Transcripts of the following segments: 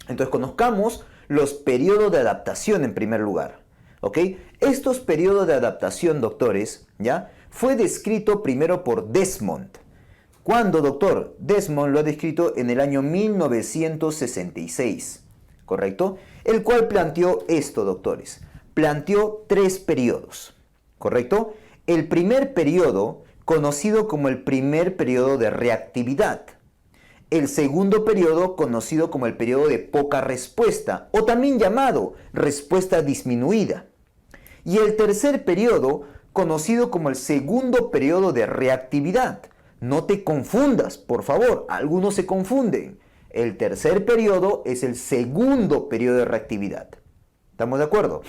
Entonces conozcamos los periodos de adaptación en primer lugar. ¿Ok? Estos periodos de adaptación, doctores, ¿ya? Fue descrito primero por Desmond. ¿Cuándo, doctor? Desmond lo ha descrito en el año 1966, ¿correcto? El cual planteó esto, doctores. Planteó 3 periodos, ¿correcto? El primer periodo, conocido como el primer periodo de reactividad. El segundo periodo, conocido como el periodo de poca respuesta, o también llamado respuesta disminuida. Y el tercer periodo, conocido como el segundo periodo de reactividad. No te confundas, por favor, algunos se confunden. El tercer periodo es el segundo periodo de reactividad. ¿Estamos de acuerdo?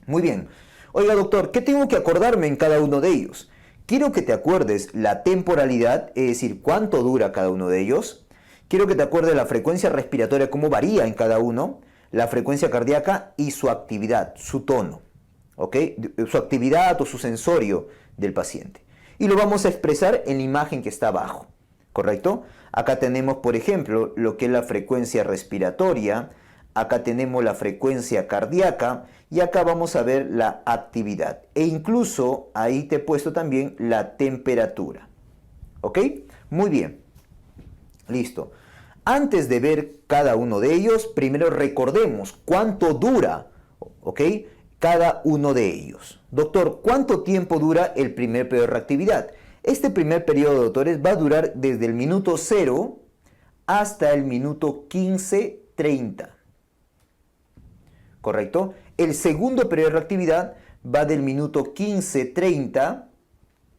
Muy bien. Oiga, doctor, ¿qué tengo que acordarme en cada uno de ellos? Quiero que te acuerdes la temporalidad, es decir, cuánto dura cada uno de ellos. Quiero que te acuerdes la frecuencia respiratoria, cómo varía en cada uno, la frecuencia cardíaca y su actividad, su tono, ¿ok? Su actividad o su sensorio del paciente. Y lo vamos a expresar en la imagen que está abajo, ¿correcto? Acá tenemos, por ejemplo, lo que es la frecuencia respiratoria, acá tenemos la frecuencia cardíaca y acá vamos a ver la actividad. E incluso ahí te he puesto también la temperatura, ¿ok? Muy bien, listo. Antes de ver cada uno de ellos, primero recordemos cuánto dura, ¿ok? Cada uno de ellos. Doctor, ¿cuánto tiempo dura el primer periodo de reactividad? Este primer periodo, doctores, va a durar desde el minuto 0 hasta el minuto 15:30. ¿Correcto? El segundo periodo de reactividad va del minuto 15:30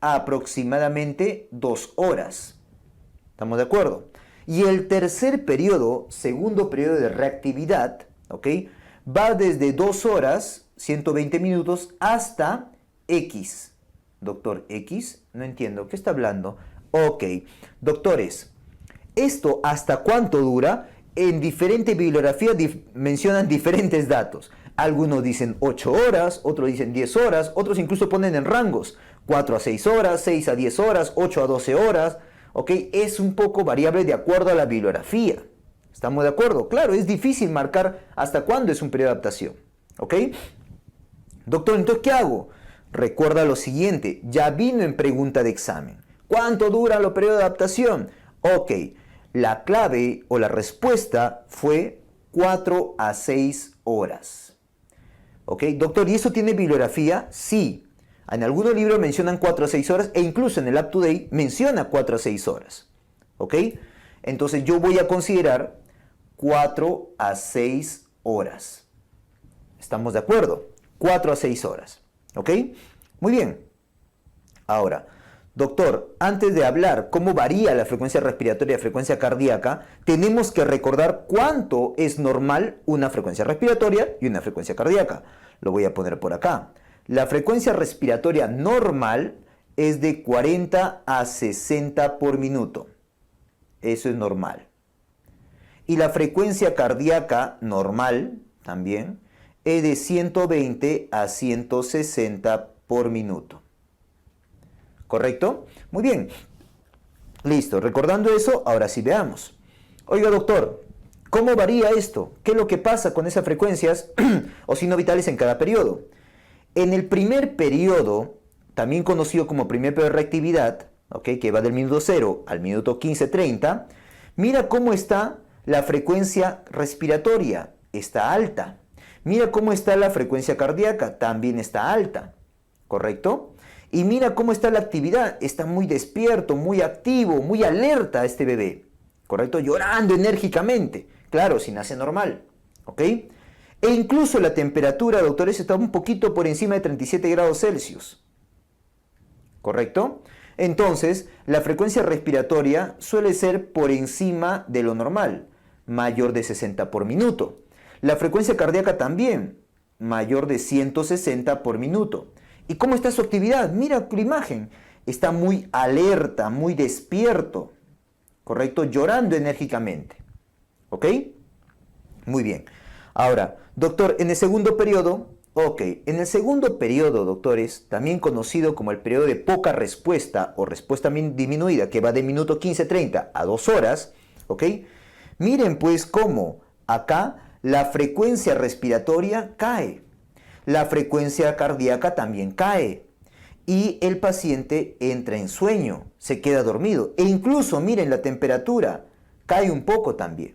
a aproximadamente 2 horas. ¿Estamos de acuerdo? Y el tercer periodo, segundo periodo de reactividad, ¿ok? Va desde 2 horas, 120 minutos, hasta X. Doctor, X, no entiendo, ¿qué está hablando? Ok, doctores, ¿esto hasta cuánto dura? En diferentes bibliografías mencionan diferentes datos. Algunos dicen 8 horas, otros dicen 10 horas, otros incluso ponen en rangos, 4 a 6 horas, 6 a 10 horas, 8 a 12 horas, ¿ok? Es un poco variable de acuerdo a la bibliografía. ¿Estamos de acuerdo? Claro, es difícil marcar hasta cuándo es un periodo de adaptación, ¿ok? Doctor, entonces, ¿qué hago? Recuerda lo siguiente, ya vino en pregunta de examen. ¿Cuánto dura el periodo de adaptación? Ok, la clave o la respuesta fue 4 a 6 horas. ¿Ok, doctor? ¿Y eso tiene bibliografía? Sí. En algunos libros mencionan 4 a 6 horas e incluso en el Up to Date menciona 4 a 6 horas. ¿Ok? Entonces yo voy a considerar 4 a 6 horas. ¿Estamos de acuerdo? 4 a 6 horas. ¿Ok? Muy bien. Ahora, doctor, antes de hablar cómo varía la frecuencia respiratoria y la frecuencia cardíaca, tenemos que recordar cuánto es normal una frecuencia respiratoria y una frecuencia cardíaca. Lo voy a poner por acá. La frecuencia respiratoria normal es de 40 a 60 por minuto. Eso es normal. Y la frecuencia cardíaca normal también es de 120 a 160 por minuto. ¿Correcto? Muy bien. Listo. Recordando eso, ahora sí veamos. Oiga, doctor, ¿cómo varía esto? ¿Qué es lo que pasa con esas frecuencias o signos vitales en cada periodo? En el primer periodo, también conocido como primer periodo de reactividad, ¿okay? Que va del minuto 0 al minuto 15:30, mira cómo está la frecuencia respiratoria, está alta. Mira cómo está la frecuencia cardíaca, también está alta, ¿correcto? Y mira cómo está la actividad, está muy despierto, muy activo, muy alerta este bebé, ¿correcto? Llorando enérgicamente, claro, si nace normal, ¿ok? E incluso la temperatura, doctores, está un poquito por encima de 37 grados Celsius, ¿correcto? Entonces, la frecuencia respiratoria suele ser por encima de lo normal, mayor de 60 por minuto. La frecuencia cardíaca también, mayor de 160 por minuto. ¿Y cómo está su actividad? Mira la imagen, está muy alerta, muy despierto, ¿correcto? Llorando enérgicamente, ¿ok? Muy bien. Ahora, doctor, en el segundo periodo, en el segundo periodo, doctores, también conocido como el periodo de poca respuesta o respuesta disminuida, que va de minuto 15:30 a 2 horas, ¿ok? Miren pues cómo acá la frecuencia respiratoria cae, la frecuencia cardíaca también cae y el paciente entra en sueño, se queda dormido e incluso miren la temperatura cae un poco también,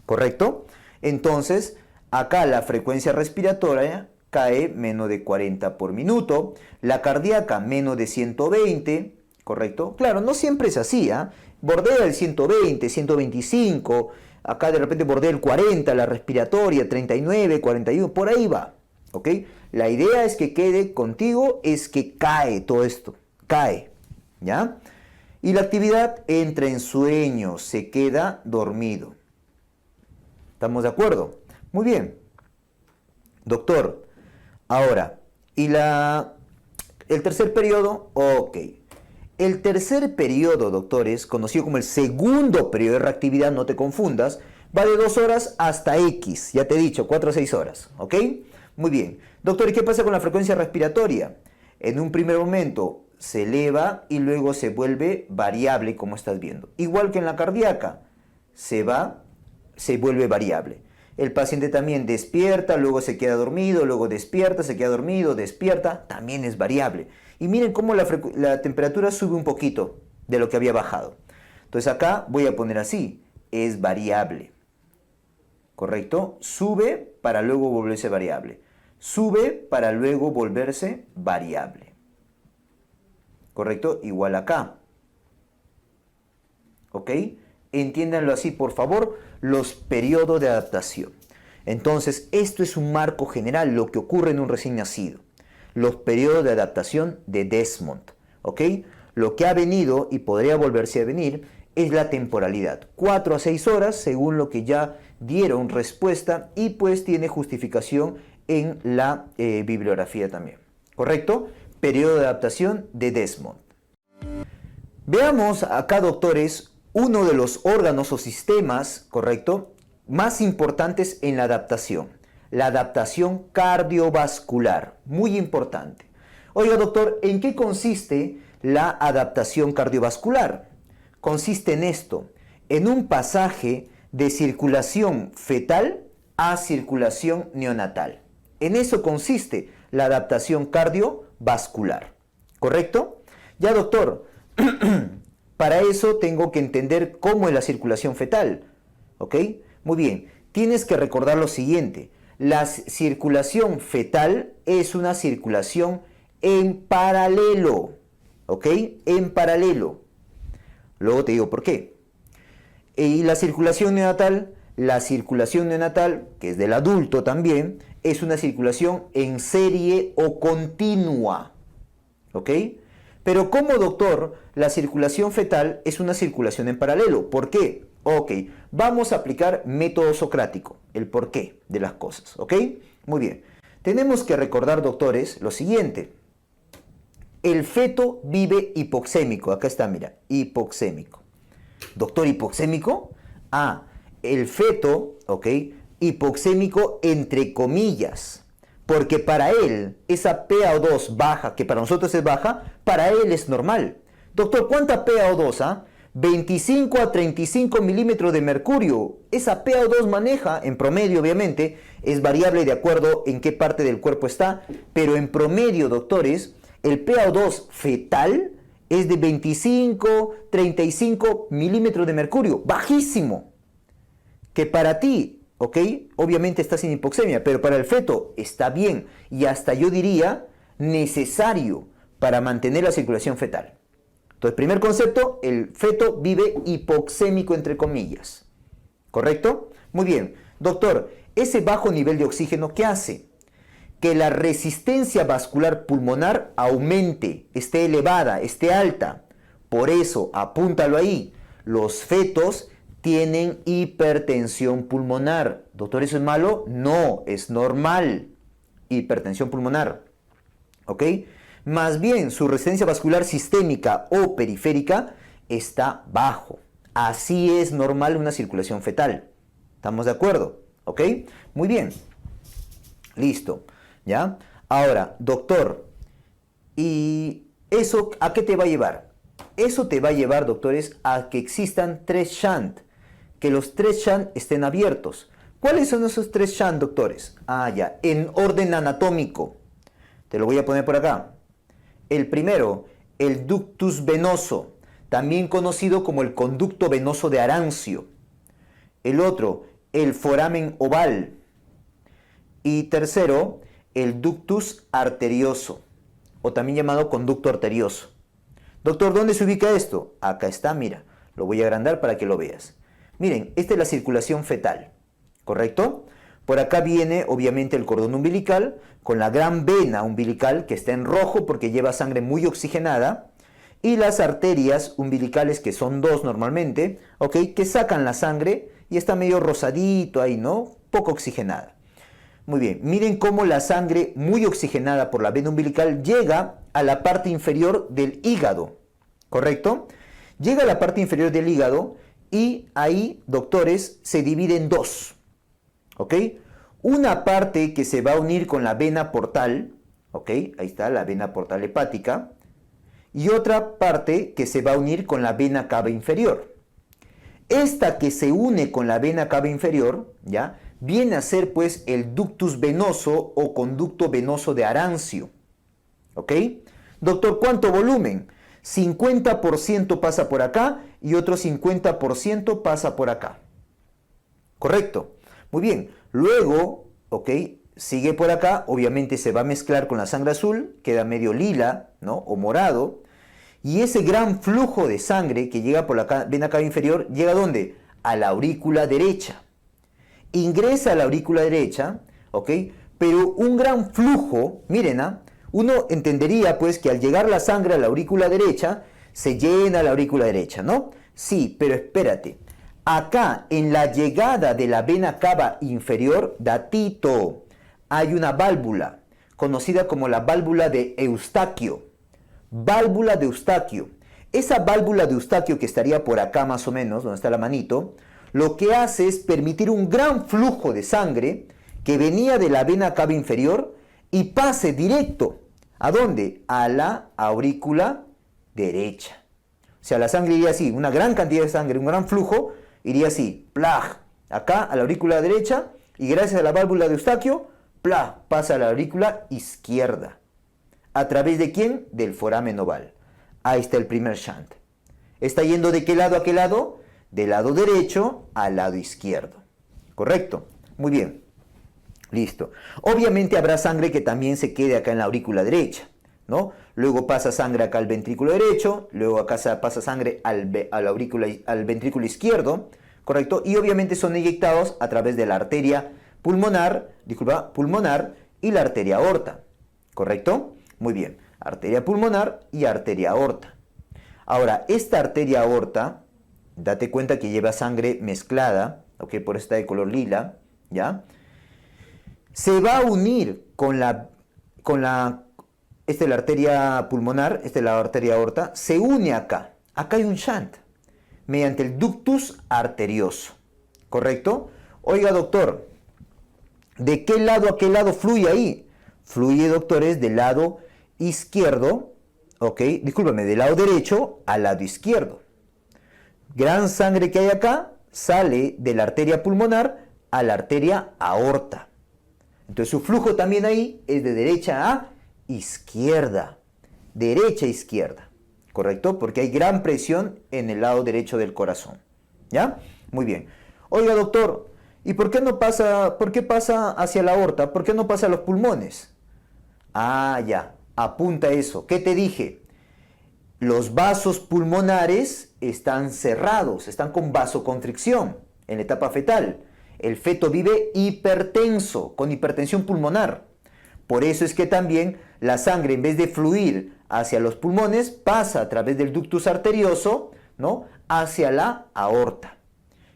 ¿correcto? Entonces acá la frecuencia respiratoria cae menos de 40 por minuto, la cardíaca menos de 120, ¿correcto? Claro, no siempre es así, ¿ah? Bordea el 120, 125, acá de repente bordea el 40, la respiratoria, 39, 41, por ahí va, ¿ok? La idea es que quede contigo, es que cae todo esto, cae, ¿ya? Y la actividad entra en sueño, se queda dormido. ¿Estamos de acuerdo? Muy bien. Doctor, ahora, el tercer periodo? Ok. El tercer periodo, doctores, conocido como el segundo periodo de reactividad, no te confundas, va de 2 horas hasta X, ya te he dicho, 4 a 6 horas, ¿ok? Muy bien. Doctor, ¿y qué pasa con la frecuencia respiratoria? En un primer momento se eleva y luego se vuelve variable, como estás viendo. Igual que en la cardíaca, se vuelve variable. El paciente también despierta, luego se queda dormido, luego despierta, se queda dormido, despierta, también es variable. Y miren cómo la temperatura sube un poquito de lo que había bajado. Entonces acá voy a poner así, es variable. ¿Correcto? Sube para luego volverse variable. Sube para luego volverse variable. ¿Correcto? Igual acá. ¿Ok? Entiéndanlo así, por favor, los periodos de adaptación. Entonces, esto es un marco general, lo que ocurre en un recién nacido. Los periodos de adaptación de Desmond. ¿Ok? Lo que ha venido y podría volverse a venir es la temporalidad. 4 a 6 horas, según lo que ya dieron respuesta y pues tiene justificación en la bibliografía también. ¿Correcto? Periodo de adaptación de Desmond. Veamos acá, doctores, uno de los órganos o sistemas, ¿correcto?, más importantes en la adaptación cardiovascular, muy importante. Oiga, doctor, ¿en qué consiste la adaptación cardiovascular? Consiste en esto, en un pasaje de circulación fetal a circulación neonatal. En eso consiste la adaptación cardiovascular, ¿correcto? Ya, doctor, para eso tengo que entender cómo es la circulación fetal, ¿ok? Muy bien, tienes que recordar lo siguiente. La circulación fetal es una circulación en paralelo, ¿ok? En paralelo. Luego te digo por qué. Y la circulación neonatal, que es del adulto también, es una circulación en serie o continua, ¿ok? Pero como, doctor, la circulación fetal es una circulación en paralelo. ¿Por qué? Ok, vamos a aplicar método socrático, el porqué de las cosas, ¿ok? Muy bien. Tenemos que recordar, doctores, lo siguiente. El feto vive hipoxémico. Acá está, mira, hipoxémico. Doctor, ¿hipoxémico? Ah, el feto, ¿ok? Hipoxémico entre comillas. Porque para él, esa PaO2 baja, que para nosotros es baja, para él es normal. Doctor, ¿cuánta PaO2? Ah? 25 a 35 milímetros de mercurio. Esa PaO2 maneja, en promedio obviamente, es variable de acuerdo en qué parte del cuerpo está, pero en promedio, doctores, el PaO2 fetal es de 25, 35 milímetros de mercurio. Bajísimo. Que para ti, ¿ok? Obviamente está sin hipoxemia, pero para el feto está bien y hasta yo diría necesario para mantener la circulación fetal. Entonces, primer concepto, el feto vive hipoxémico entre comillas. ¿Correcto? Muy bien. Doctor, ese bajo nivel de oxígeno, ¿qué hace? Que la resistencia vascular pulmonar aumente, esté elevada, esté alta. Por eso, apúntalo ahí, los fetos tienen hipertensión pulmonar. Doctor, ¿eso es malo? No, es normal. Hipertensión pulmonar. ¿Ok? Más bien, su resistencia vascular sistémica o periférica está bajo. Así es normal una circulación fetal. ¿Estamos de acuerdo? ¿Ok? Muy bien. Listo. ¿Ya? Ahora, doctor, ¿y eso a qué te va a llevar? Eso te va a llevar, doctores, a que existan 3 shunt. que los 3 shunt estén abiertos. ¿Cuáles son esos 3 shunt, doctores? Ah, ya, en orden anatómico. Te lo voy a poner por acá. El primero, el ductus venoso, también conocido como el conducto venoso de Arancio. El otro, el foramen oval. Y tercero, el ductus arterioso, o también llamado conducto arterioso. Doctor, ¿dónde se ubica esto? Acá está, mira. Lo voy a agrandar para que lo veas. Miren, esta es la circulación fetal, ¿correcto? Por acá viene, obviamente, el cordón umbilical con la gran vena umbilical que está en rojo porque lleva sangre muy oxigenada. Y las arterias umbilicales, que son 2 normalmente, ¿ok? Que sacan la sangre y está medio rosadito ahí, ¿no? Poco oxigenada. Muy bien, miren cómo la sangre muy oxigenada por la vena umbilical llega a la parte inferior del hígado, ¿correcto? Llega a la parte inferior del hígado y ahí, doctores, se divide en 2, ¿ok? Una parte que se va a unir con la vena portal, ¿ok? Ahí está la vena portal hepática, y otra parte que se va a unir con la vena cava inferior. Esta que se une con la vena cava inferior, ¿ya?, viene a ser pues el ductus venoso o conducto venoso de Arancio. ¿Ok? Doctor, ¿cuánto volumen? 50% pasa por acá y otro 50% pasa por acá. ¿Correcto? Muy bien. Luego, ¿ok?, sigue por acá, obviamente se va a mezclar con la sangre azul, queda medio lila, ¿no?, o morado. Y ese gran flujo de sangre que llega por la vena cava inferior, ¿llega a dónde? A la aurícula derecha. Ingresa a la aurícula derecha, ¿ok? Pero un gran flujo, miren, uno entendería pues que al llegar la sangre a la aurícula derecha, se llena la aurícula derecha, ¿no? Sí, pero espérate. Acá, en la llegada de la vena cava inferior, datito, hay una válvula, conocida como la válvula de Eustaquio. Válvula de Eustaquio. Esa válvula de Eustaquio, que estaría por acá más o menos, donde está la manito, lo que hace es permitir un gran flujo de sangre que venía de la vena cava inferior y pase directo. ¿A dónde? A la aurícula derecha. O sea, la sangre iría así, una gran cantidad de sangre, un gran flujo, iría así, ¡plaj!, acá a la aurícula derecha, y gracias a la válvula de Eustaquio, ¡plaj!, pasa a la aurícula izquierda. ¿A través de quién? Del foramen oval. Ahí está el primer shunt. ¿Está yendo de qué lado a qué lado? Del lado derecho al lado izquierdo. ¿Correcto? Muy bien. Listo. Obviamente habrá sangre que también se quede acá en la aurícula derecha, ¿no? Luego pasa sangre acá al ventrículo derecho, luego acá pasa sangre al ventrículo izquierdo, ¿correcto? Y obviamente son inyectados a través de la arteria pulmonar, pulmonar y la arteria aorta, ¿correcto? Muy bien. Arteria pulmonar y arteria aorta. Ahora, esta arteria aorta, date cuenta que lleva sangre mezclada, ¿ok? Por eso está de color lila, ¿ya? Se va a unir esta es la arteria pulmonar, esta es la arteria aorta, se une acá. Acá hay un shunt, mediante el ductus arterioso, ¿correcto? Oiga, doctor, ¿de qué lado a qué lado fluye ahí? Fluye, doctores, del lado izquierdo, ¿ok? Discúlpame, del lado derecho al lado izquierdo. Gran sangre que hay acá sale de la arteria pulmonar a la arteria aorta. Entonces su flujo también ahí es de derecha a izquierda. Derecha a izquierda. ¿Correcto? Porque hay gran presión en el lado derecho del corazón. ¿Ya? Muy bien. Oiga, doctor, ¿y por qué pasa hacia la aorta? ¿Por qué no pasa a los pulmones? Ah, ya. Apunta eso. ¿Qué te dije? Los vasos pulmonares están cerrados, están con vasoconstricción en la etapa fetal. El feto vive hipertenso, con hipertensión pulmonar. Por eso es que también la sangre, en vez de fluir hacia los pulmones, pasa a través del ductus arterioso, ¿no?, hacia la aorta.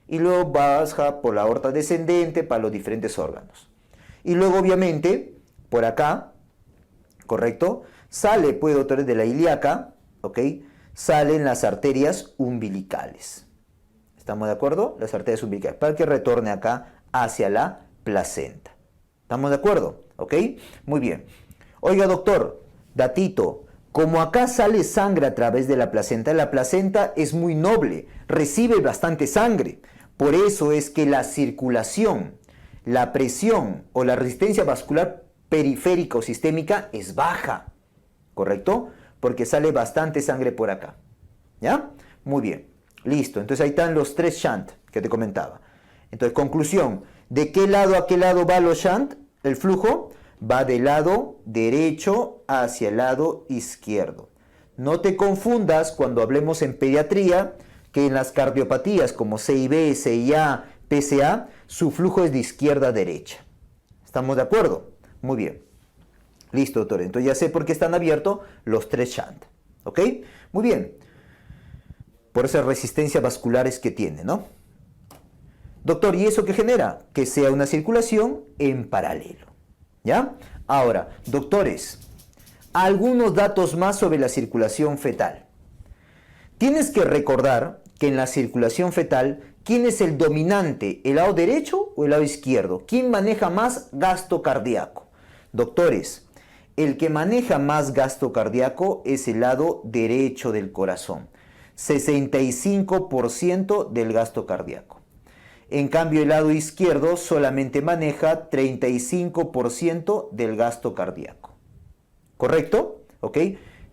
Y luego baja por la aorta descendente para los diferentes órganos. Y luego, obviamente, por acá, ¿correcto?, sale, pues, doctores, de la ilíaca, ¿ok?, salen las arterias umbilicales. ¿Estamos de acuerdo? Las arterias umbilicales, para que retorne acá hacia la placenta. ¿Estamos de acuerdo? ¿Ok? Muy bien. Oiga, doctor, datito, como acá sale sangre a través de la placenta es muy noble, recibe bastante sangre. Por eso es que la circulación, la presión o la resistencia vascular periférica o sistémica es baja, ¿correcto? Porque sale bastante sangre por acá, ¿ya? Muy bien, listo. Entonces ahí están los 3 shunt que te comentaba. Entonces, conclusión, ¿de qué lado a qué lado va los shunt? El flujo va del lado derecho hacia el lado izquierdo. No te confundas cuando hablemos en pediatría que en las cardiopatías como CIB, CIA, PCA, su flujo es de izquierda a derecha. ¿Estamos de acuerdo? Muy bien. Listo, doctor. Entonces ya sé por qué están abiertos los 3 shunt. ¿Ok? Muy bien. Por esas resistencias vasculares que tiene, ¿no? Doctor, ¿y eso qué genera? Que sea una circulación en paralelo. ¿Ya? Ahora, doctores, algunos datos más sobre la circulación fetal. Tienes que recordar que en la circulación fetal, ¿quién es el dominante? ¿El lado derecho o el lado izquierdo? ¿Quién maneja más gasto cardíaco? Doctores, el que maneja más gasto cardíaco es el lado derecho del corazón. 65% del gasto cardíaco. En cambio, el lado izquierdo solamente maneja 35% del gasto cardíaco. ¿Correcto? ¿Ok?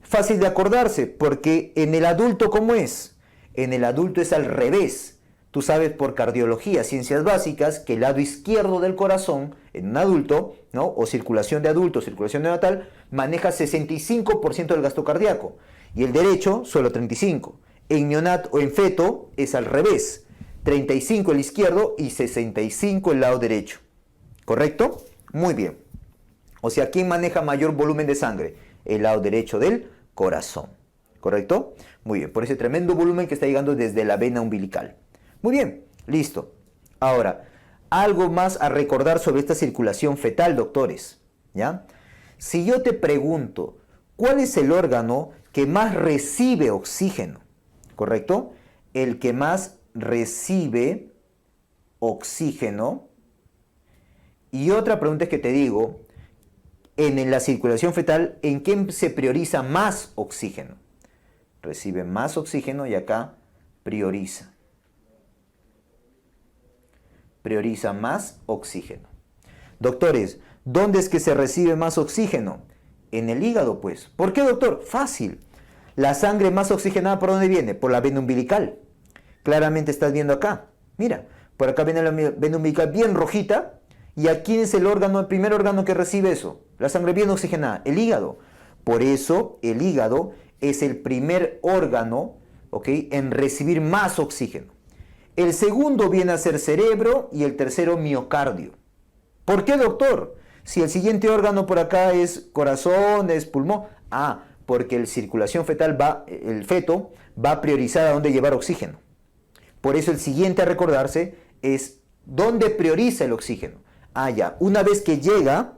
Fácil de acordarse, porque en el adulto, ¿cómo es? En el adulto es al revés. Tú sabes por cardiología, ciencias básicas, que el lado izquierdo del corazón, en un adulto, ¿no? O circulación de adulto, circulación neonatal, maneja 65% del gasto cardíaco. Y el derecho, solo 35%. En neonato o en feto es al revés. 35 el izquierdo y 65 el lado derecho. ¿Correcto? Muy bien. O sea, ¿quién maneja mayor volumen de sangre? El lado derecho del corazón. ¿Correcto? Muy bien, por ese tremendo volumen que está llegando desde la vena umbilical. Muy bien, listo. Ahora, algo más a recordar sobre esta circulación fetal, doctores. ¿Ya? Si yo te pregunto, ¿cuál es el órgano que más recibe oxígeno? ¿Correcto? El que más recibe oxígeno. Y otra pregunta es que te digo, en la circulación fetal, ¿en qué se prioriza más oxígeno? Recibe más oxígeno y acá prioriza. Prioriza más oxígeno. Doctores, ¿dónde es que se recibe más oxígeno? En el hígado, pues. ¿Por qué, doctor? Fácil. La sangre más oxigenada, ¿por dónde viene? Por la vena umbilical. Claramente estás viendo acá. Mira, por acá viene la vena umbilical bien rojita. ¿Y aquí es el órgano, el primer órgano que recibe eso? La sangre bien oxigenada, el hígado. Por eso el hígado es el primer órgano, ¿ok?, en recibir más oxígeno. El segundo viene a ser cerebro y el tercero miocardio. ¿Por qué, doctor? Si el siguiente órgano por acá es corazón, es pulmón. Ah, porque el circulación fetal el feto va a priorizar a dónde llevar oxígeno. Por eso el siguiente a recordarse es dónde prioriza el oxígeno. Ah, ya. Una vez que llega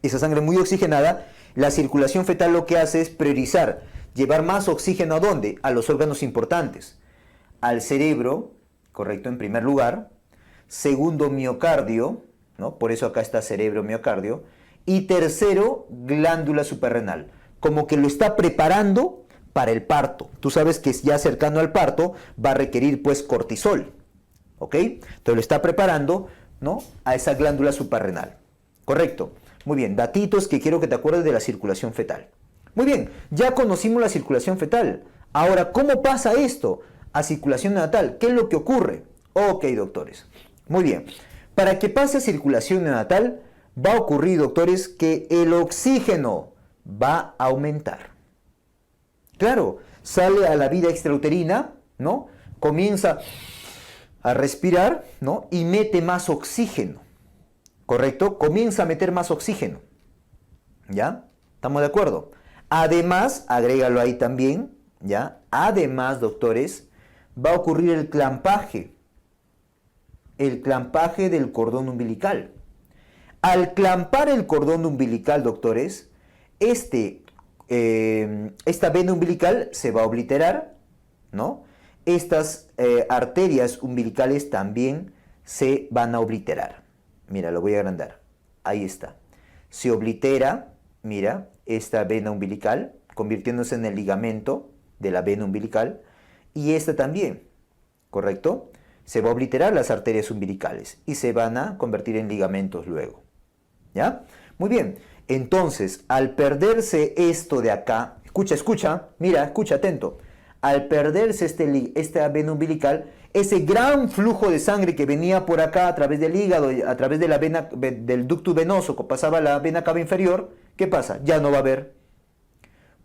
esa sangre muy oxigenada, la circulación fetal lo que hace es priorizar, llevar más oxígeno ¿a dónde? A los órganos importantes. Al cerebro, correcto, en primer lugar. Segundo, miocardio, ¿no? Por eso acá está cerebro, miocardio. Y tercero, glándula suprarrenal. Como que lo está preparando para el parto. Tú sabes que ya cercano al parto va a requerir pues cortisol. ¿Ok? Entonces lo está preparando, ¿no?, a esa glándula suprarrenal. Correcto. Muy bien, datitos que quiero que te acuerdes de la circulación fetal. Muy bien, ya conocimos la circulación fetal. Ahora, ¿cómo pasa esto a circulación neonatal? ¿Qué es lo que ocurre? Ok, doctores. Muy bien. Para que pase a circulación neonatal, va a ocurrir, doctores, que el oxígeno va a aumentar. Claro, sale a la vida extrauterina, ¿no? Comienza a respirar, ¿no? Y mete más oxígeno. ¿Correcto? Comienza a meter más oxígeno. ¿Ya? ¿Estamos de acuerdo? Además, agrégalo ahí también, ¿ya? Además, doctores, va a ocurrir el clampaje. El clampaje del cordón umbilical. Al clampar el cordón umbilical, doctores, esta vena umbilical se va a obliterar, ¿no? Estas arterias umbilicales también se van a obliterar. Mira, lo voy a agrandar. Ahí está. Se oblitera, mira, esta vena umbilical, convirtiéndose en el ligamento de la vena umbilical. Y esta también, ¿correcto? se va a obliterar las arterias umbilicales y se van a convertir en ligamentos luego. ¿Ya? Muy bien. Entonces, al perderse esto de acá, escucha, mira, escucha, atento. Al perderse esta vena umbilical, ese gran flujo de sangre que venía por acá a través del hígado, a través de la vena, del ducto venoso que pasaba a la vena cava inferior, ¿qué pasa? Ya no va a haber.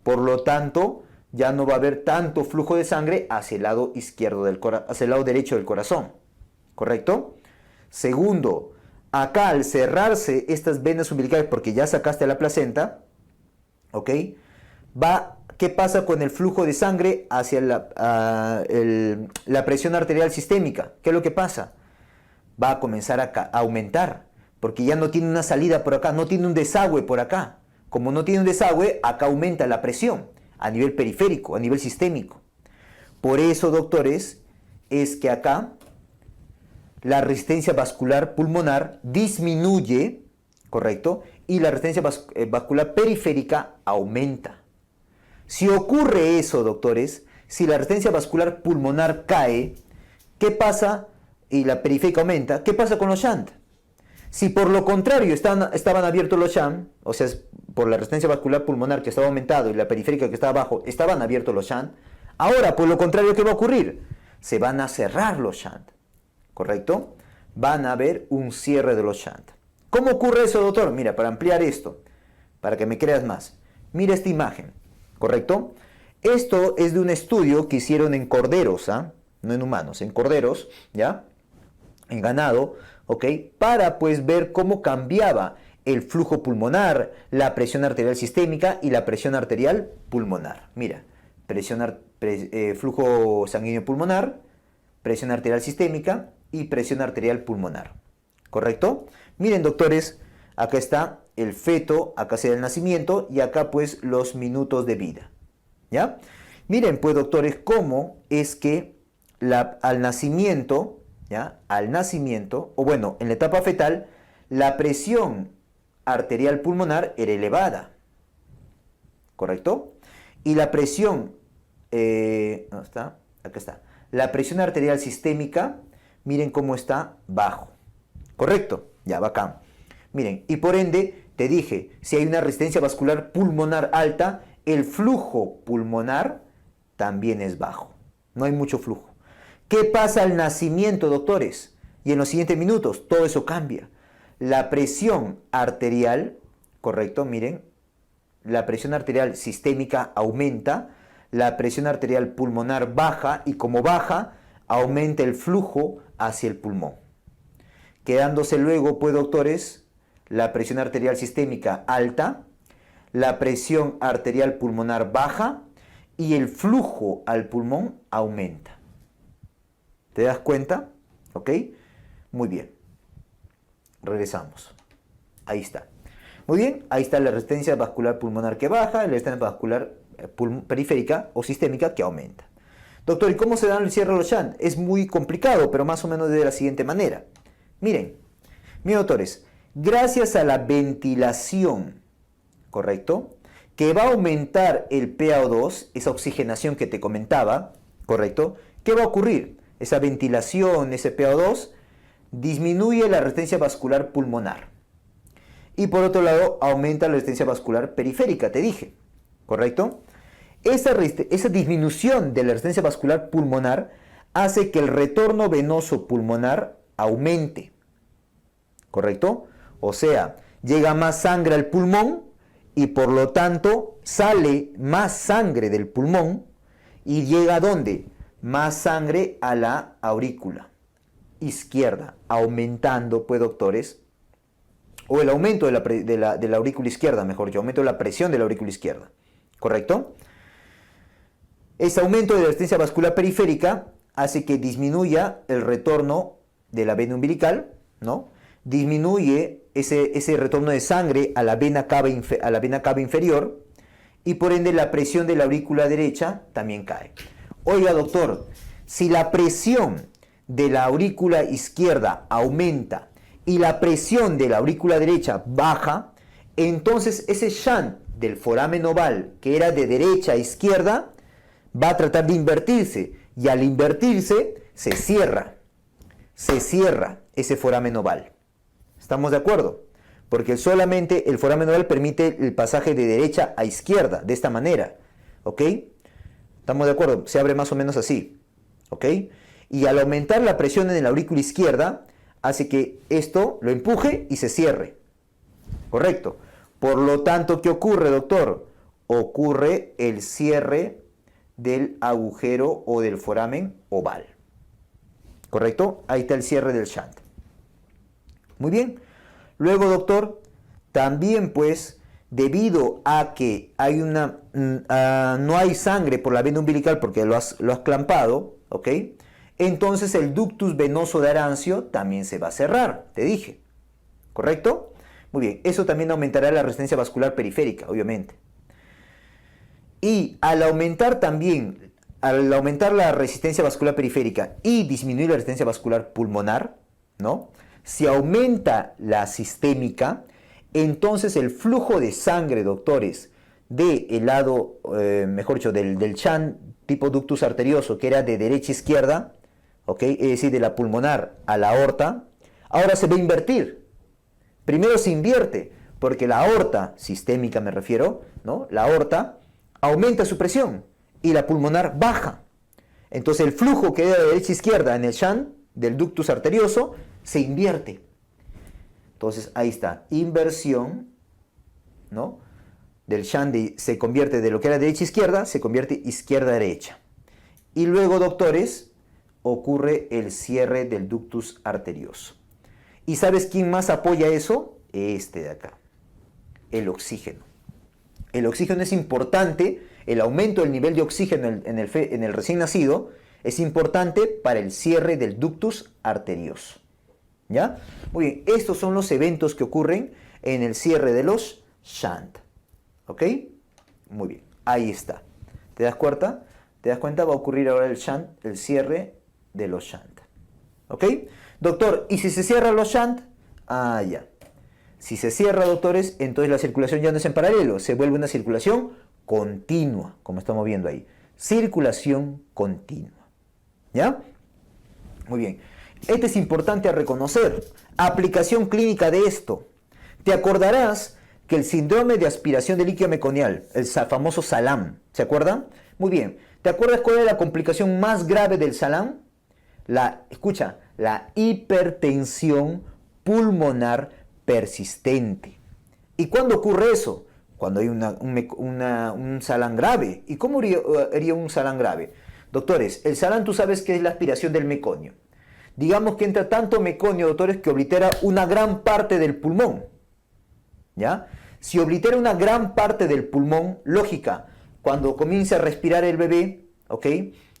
Por lo tanto, ya no va a haber tanto flujo de sangre hacia el lado izquierdo hacia el lado derecho del corazón. ¿Correcto? Segundo, acá al cerrarse estas venas umbilicales, porque ya sacaste la placenta, ¿ok? ¿Qué pasa con el flujo de sangre hacia la presión arterial sistémica? ¿Qué es lo que pasa? Va a comenzar a aumentar, porque ya no tiene una salida por acá, no tiene un desagüe por acá. Como no tiene un desagüe, acá aumenta la presión a nivel periférico, a nivel sistémico. Por eso, doctores, es que acá la resistencia vascular pulmonar disminuye, ¿correcto? Y la resistencia vascular periférica aumenta. Si ocurre eso, doctores, si la resistencia vascular pulmonar cae, ¿qué pasa? Y la periférica aumenta, ¿qué pasa con los shunt? Si por lo contrario estaban abiertos los shunt, o sea, por la resistencia vascular pulmonar que estaba aumentado y la periférica que estaba abajo, estaban abiertos los shunt, ahora por lo contrario, ¿qué va a ocurrir? Se van a cerrar los shunt, ¿correcto? Van a haber un cierre de los shunt. ¿Cómo ocurre eso, doctor? Mira, para ampliar esto, para que me creas más, mira esta imagen. ¿Correcto? Esto es de un estudio que hicieron en corderos, ¿ah? No en humanos, en corderos, ¿ya? En ganado, ¿ok? Para pues ver cómo cambiaba el flujo pulmonar, la presión arterial sistémica y la presión arterial pulmonar. Mira, flujo sanguíneo pulmonar, presión arterial sistémica y presión arterial pulmonar. ¿Correcto? Miren, doctores, acá está el feto, acá será el nacimiento y acá pues los minutos de vida. ¿Ya? Miren pues, doctores, cómo es que al nacimiento, ¿ya? Al nacimiento, o bueno, en la etapa fetal, la presión arterial pulmonar era elevada. ¿Correcto? Y la presión, ¿dónde está? Acá está. La presión arterial sistémica, miren cómo está bajo. ¿Correcto? Ya, bacán. Miren, y por ende, te dije, si hay una resistencia vascular pulmonar alta, el flujo pulmonar también es bajo. No hay mucho flujo. ¿Qué pasa al nacimiento, doctores? Y en los siguientes minutos, todo eso cambia. La presión arterial, correcto, miren, la presión arterial sistémica aumenta, la presión arterial pulmonar baja, y como baja, aumenta el flujo hacia el pulmón. Quedándose luego, pues, doctores, la presión arterial sistémica alta, la presión arterial pulmonar baja y el flujo al pulmón aumenta. ¿Te das cuenta? ¿Ok? Muy bien. Regresamos. Ahí está. Muy bien, ahí está la resistencia vascular pulmonar que baja, la resistencia vascular periférica o sistémica que aumenta. Doctor, ¿y cómo se dan el cierre de los shunt? Es muy complicado, pero más o menos de la siguiente manera. Miren, doctores, gracias a la ventilación, ¿correcto? Que va a aumentar el PaO2, esa oxigenación que te comentaba, ¿correcto? ¿Qué va a ocurrir? Esa ventilación, ese PaO2, disminuye la resistencia vascular pulmonar. Y por otro lado, aumenta la resistencia vascular periférica, te dije, ¿correcto? Esa disminución de la resistencia vascular pulmonar hace que el retorno venoso pulmonar aumente, ¿correcto? O sea, llega más sangre al pulmón y por lo tanto sale más sangre del pulmón y llega ¿a dónde? Más sangre a la aurícula izquierda, aumentando, pues, doctores, o el aumento de la aurícula izquierda, mejor dicho, aumento de la presión de la aurícula izquierda, ¿correcto? Ese aumento de la resistencia vascular periférica hace que disminuya el retorno de la vena umbilical, ¿no? Disminuye ese retorno de sangre a la vena cava inferior y por ende la presión de la aurícula derecha también cae. Oiga, doctor, si la presión de la aurícula izquierda aumenta y la presión de la aurícula derecha baja, entonces ese shunt del foramen oval que era de derecha a izquierda va a tratar de invertirse y al invertirse se cierra, se cierra ese foramen oval. ¿Estamos de acuerdo? Porque solamente el foramen oval permite el pasaje de derecha a izquierda, de esta manera. ¿Ok? ¿Estamos de acuerdo? Se abre más o menos así. ¿Ok? Y al aumentar la presión en la aurícula izquierda, hace que esto lo empuje y se cierre. ¿Correcto? Por lo tanto, ¿qué ocurre, doctor? Ocurre el cierre del agujero o del foramen oval. ¿Correcto? Ahí está el cierre del shunt. Muy bien. Luego, doctor, también pues, debido a que hay no hay sangre por la vena umbilical porque lo has clampado, ¿ok? Entonces el ductus venoso de Arancio también se va a cerrar, te dije. ¿Correcto? Muy bien, eso también aumentará la resistencia vascular periférica, obviamente. Y al aumentar la resistencia vascular periférica y disminuir la resistencia vascular pulmonar, ¿no? Si aumenta la sistémica, entonces el flujo de sangre, doctores, del lado, mejor dicho, del shunt tipo ductus arterioso, que era de derecha a izquierda, ¿ok? Es decir, de la pulmonar a la aorta, ahora se va a invertir. Primero se invierte, porque la aorta, sistémica me refiero, ¿no? La aorta aumenta su presión y la pulmonar baja. Entonces el flujo que era de derecha a izquierda en el shunt del ductus arterioso se invierte. Entonces ahí está, inversión, ¿no? Del shunt se convierte de lo que era derecha a izquierda, se convierte izquierda a derecha. Y luego, doctores, ocurre el cierre del ductus arterioso. ¿Y sabes quién más apoya eso? Este de acá, el oxígeno. El oxígeno es importante, el aumento del nivel de oxígeno en el recién nacido es importante para el cierre del ductus arterioso. ¿Ya? Muy bien, estos son los eventos que ocurren en el cierre de los shunt. ¿Ok? Muy bien, ahí está. ¿Te das cuenta? ¿Te das cuenta? Va a ocurrir ahora el shunt, el cierre de los shunt. ¿Ok? Doctor, ¿y si se cierran los shunt? Ah, ya. Si se cierra, doctores, entonces la circulación ya no es en paralelo, se vuelve una circulación continua, como estamos viendo ahí. Circulación continua. ¿Ya? Muy bien. Este es importante a reconocer. Aplicación clínica de esto. Te acordarás que el síndrome de aspiración de líquido meconial, el famoso SALAM, ¿se acuerdan? Muy bien. ¿Te acuerdas cuál es la complicación más grave del SALAM? Escucha, la hipertensión pulmonar persistente. ¿Y cuándo ocurre eso? Cuando hay un SALAM grave. ¿Y cómo haría un SALAM grave? Doctores, el SALAM tú sabes que es la aspiración del meconio. Digamos que entra tanto meconio, doctores, que oblitera una gran parte del pulmón. ¿Ya? Si oblitera una gran parte del pulmón, lógica, cuando comience a respirar el bebé, ¿ok?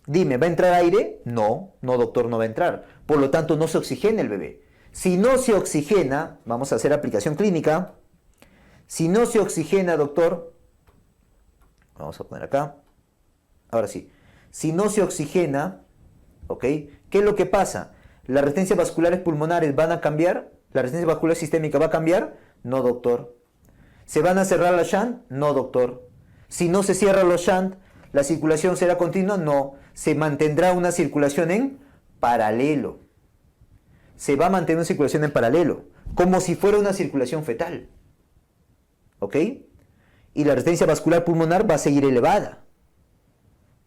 Dime, ¿va a entrar aire? No, doctor, no va a entrar. Por lo tanto, no se oxigena el bebé. Si no se oxigena, vamos a hacer aplicación clínica. Si no se oxigena, doctor, vamos a poner acá. Ahora sí. Si no se oxigena, ¿ok? ¿Qué es lo que pasa? ¿Las resistencias vasculares pulmonares van a cambiar? ¿La resistencia vascular sistémica va a cambiar? No, doctor. ¿Se van a cerrar los shunt? No, doctor. Si no se cierran los shunt, ¿la circulación será continua? No. Se mantendrá una circulación en paralelo. Se va a mantener una circulación en paralelo, como si fuera una circulación fetal. ¿Ok? Y la resistencia vascular pulmonar va a seguir elevada.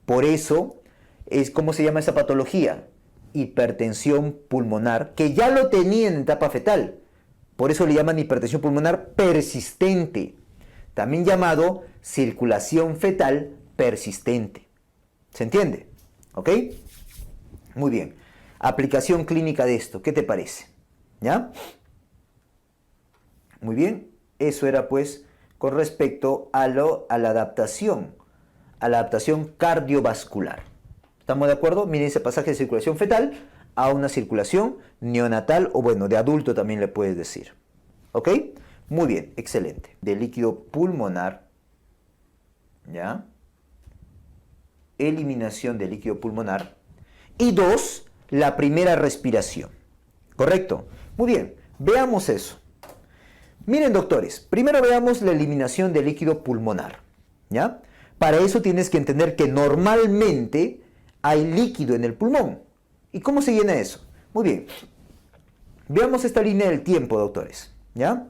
Por eso, ¿cómo se llama esa patología? Hipertensión pulmonar, que ya lo tenía en etapa fetal. Por eso le llaman hipertensión pulmonar persistente, también llamado circulación fetal persistente. ¿Se entiende? ¿Ok? Muy bien. Aplicación clínica de esto, ¿qué te parece? ¿Ya? Muy bien. Eso era pues con respecto a la adaptación cardiovascular. ¿Estamos de acuerdo? Miren ese pasaje de circulación fetal a una circulación neonatal o bueno, de adulto también le puedes decir. ¿Ok? Muy bien, excelente. De líquido pulmonar, ¿ya? Eliminación de líquido pulmonar. Y 2, la primera respiración. ¿Correcto? Muy bien, veamos eso. Miren, doctores, primero veamos la eliminación de líquido pulmonar, ¿ya? Para eso tienes que entender que normalmente hay líquido en el pulmón. ¿Y cómo se llena eso? Muy bien. Veamos esta línea del tiempo, doctores. ¿Ya?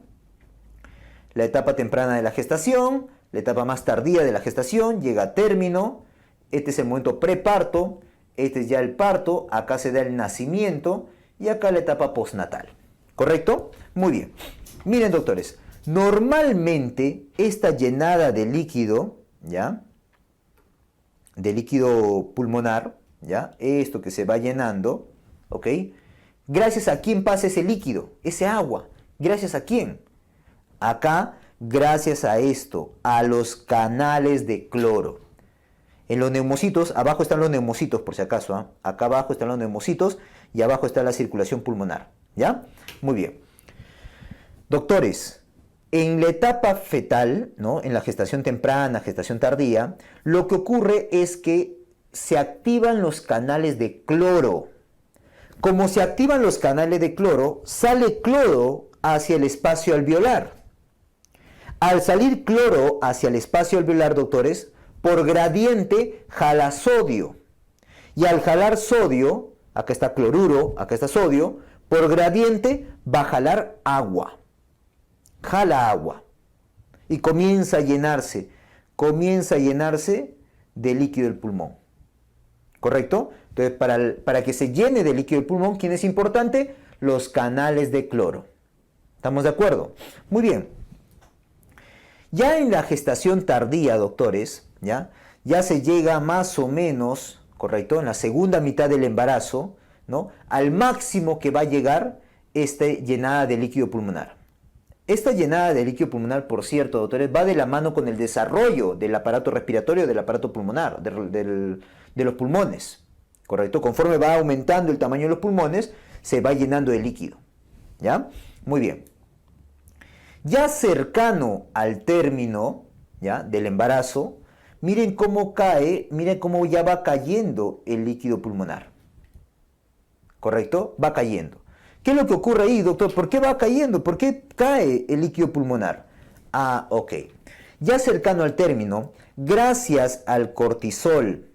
La etapa temprana de la gestación, la etapa más tardía de la gestación, llega a término. Este es el momento preparto, este es ya el parto, acá se da el nacimiento y acá la etapa postnatal. ¿Correcto? Muy bien. Miren, doctores, normalmente esta llenada de líquido, ¿ya? De líquido pulmonar, ¿ya? Esto que se va llenando, ¿ok? ¿Gracias a quién pasa ese líquido, ese agua? ¿Gracias a quién? Acá, gracias a esto, a los canales de cloro. En los neumocitos, abajo están los neumocitos por si acaso, ¿eh? Acá abajo están los neumocitos y abajo está la circulación pulmonar, ¿ya? Muy bien. Doctores, en la etapa fetal, ¿no? En la gestación temprana, gestación tardía, lo que ocurre es que se activan los canales de cloro. Como se activan los canales de cloro, sale cloro hacia el espacio alveolar. Al salir cloro hacia el espacio alveolar, doctores, por gradiente jala sodio. Y al jalar sodio, acá está cloruro, acá está sodio, por gradiente va a jalar agua. Jala agua. Y comienza a llenarse de líquido el pulmón. ¿Correcto? Entonces, para que se llene de líquido el pulmón, ¿quién es importante? Los canales de cloro. ¿Estamos de acuerdo? Muy bien. Ya en la gestación tardía, doctores, ya se llega más o menos, ¿correcto? En la segunda mitad del embarazo, ¿no? Al máximo que va a llegar esta llenada de líquido pulmonar. Esta llenada de líquido pulmonar, por cierto, doctores, va de la mano con el desarrollo del aparato respiratorio, del aparato pulmonar, de los pulmones, ¿correcto? Conforme va aumentando el tamaño de los pulmones, se va llenando de líquido, ¿ya? Muy bien. Ya cercano al término, ¿ya? Del embarazo, miren cómo cae, miren cómo ya va cayendo el líquido pulmonar, ¿correcto? Va cayendo. ¿Qué es lo que ocurre ahí, doctor? ¿Por qué va cayendo? ¿Por qué cae el líquido pulmonar? Ah, ok. Ya cercano al término, gracias al cortisol,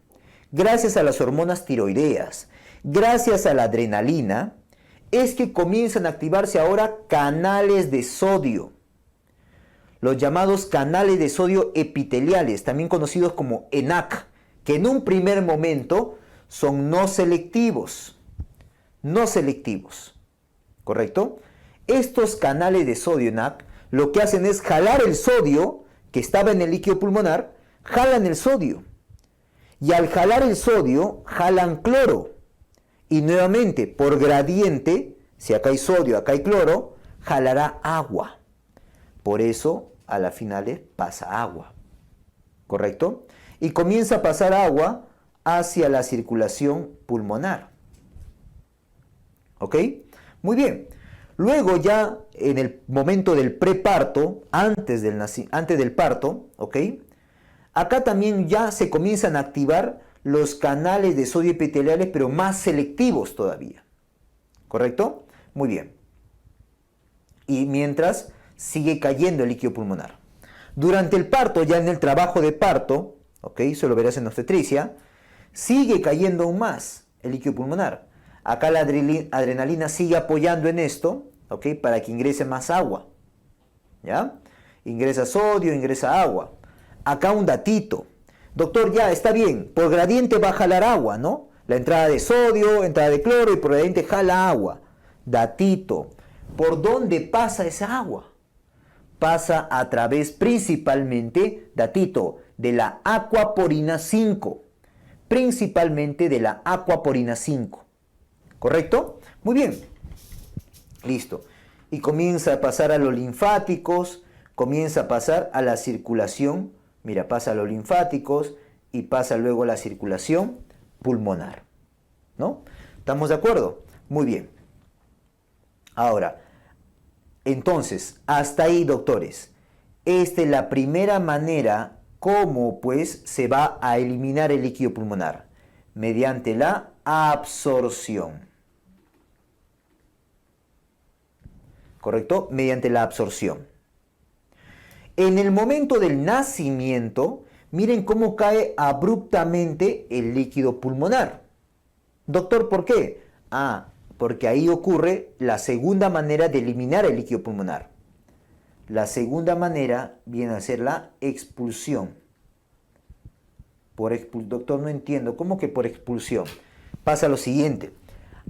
gracias a las hormonas tiroideas, gracias a la adrenalina, es que comienzan a activarse ahora canales de sodio. Los llamados canales de sodio epiteliales, también conocidos como ENaC, que en un primer momento son no selectivos. No selectivos. ¿Correcto? Estos canales de sodio ENaC lo que hacen es jalar el sodio que estaba en el líquido pulmonar, jalan el sodio. Y al jalar el sodio, jalan cloro. Y nuevamente, por gradiente, si acá hay sodio, acá hay cloro, jalará agua. Por eso, a las finales pasa agua. ¿Correcto? Y comienza a pasar agua hacia la circulación pulmonar. ¿Ok? Muy bien. Luego ya en el momento del preparto, antes del parto, ¿ok? Acá también ya se comienzan a activar los canales de sodio epiteliales, pero más selectivos todavía. ¿Correcto? Muy bien. Y mientras sigue cayendo el líquido pulmonar. Durante el parto, ya en el trabajo de parto, ¿ok? Eso lo verás en obstetricia, sigue cayendo aún más el líquido pulmonar. Acá la adrenalina sigue apoyando en esto, ¿ok? Para que ingrese más agua, ¿ya? Ingresa sodio, ingresa agua. Acá un datito. Doctor, ya está bien, por gradiente va a jalar agua, ¿no? La entrada de sodio, entrada de cloro y por gradiente jala agua. Datito. ¿Por dónde pasa esa agua? Pasa a través principalmente, datito, de la aquaporina 5. Principalmente de la aquaporina 5. ¿Correcto? Muy bien. Listo. Y comienza a pasar a los linfáticos, comienza a pasar a la circulación. Mira, pasa a los linfáticos y pasa luego a la circulación pulmonar. ¿No? ¿Estamos de acuerdo? Muy bien. Ahora, entonces, hasta ahí, doctores. Esta es la primera manera como, pues, se va a eliminar el líquido pulmonar. Mediante la absorción. ¿Correcto? Mediante la absorción. En el momento del nacimiento, miren cómo cae abruptamente el líquido pulmonar. Doctor, ¿por qué? Ah, porque ahí ocurre la segunda manera de eliminar el líquido pulmonar. La segunda manera viene a ser la expulsión. Doctor, no entiendo. ¿Cómo que por expulsión? Pasa lo siguiente.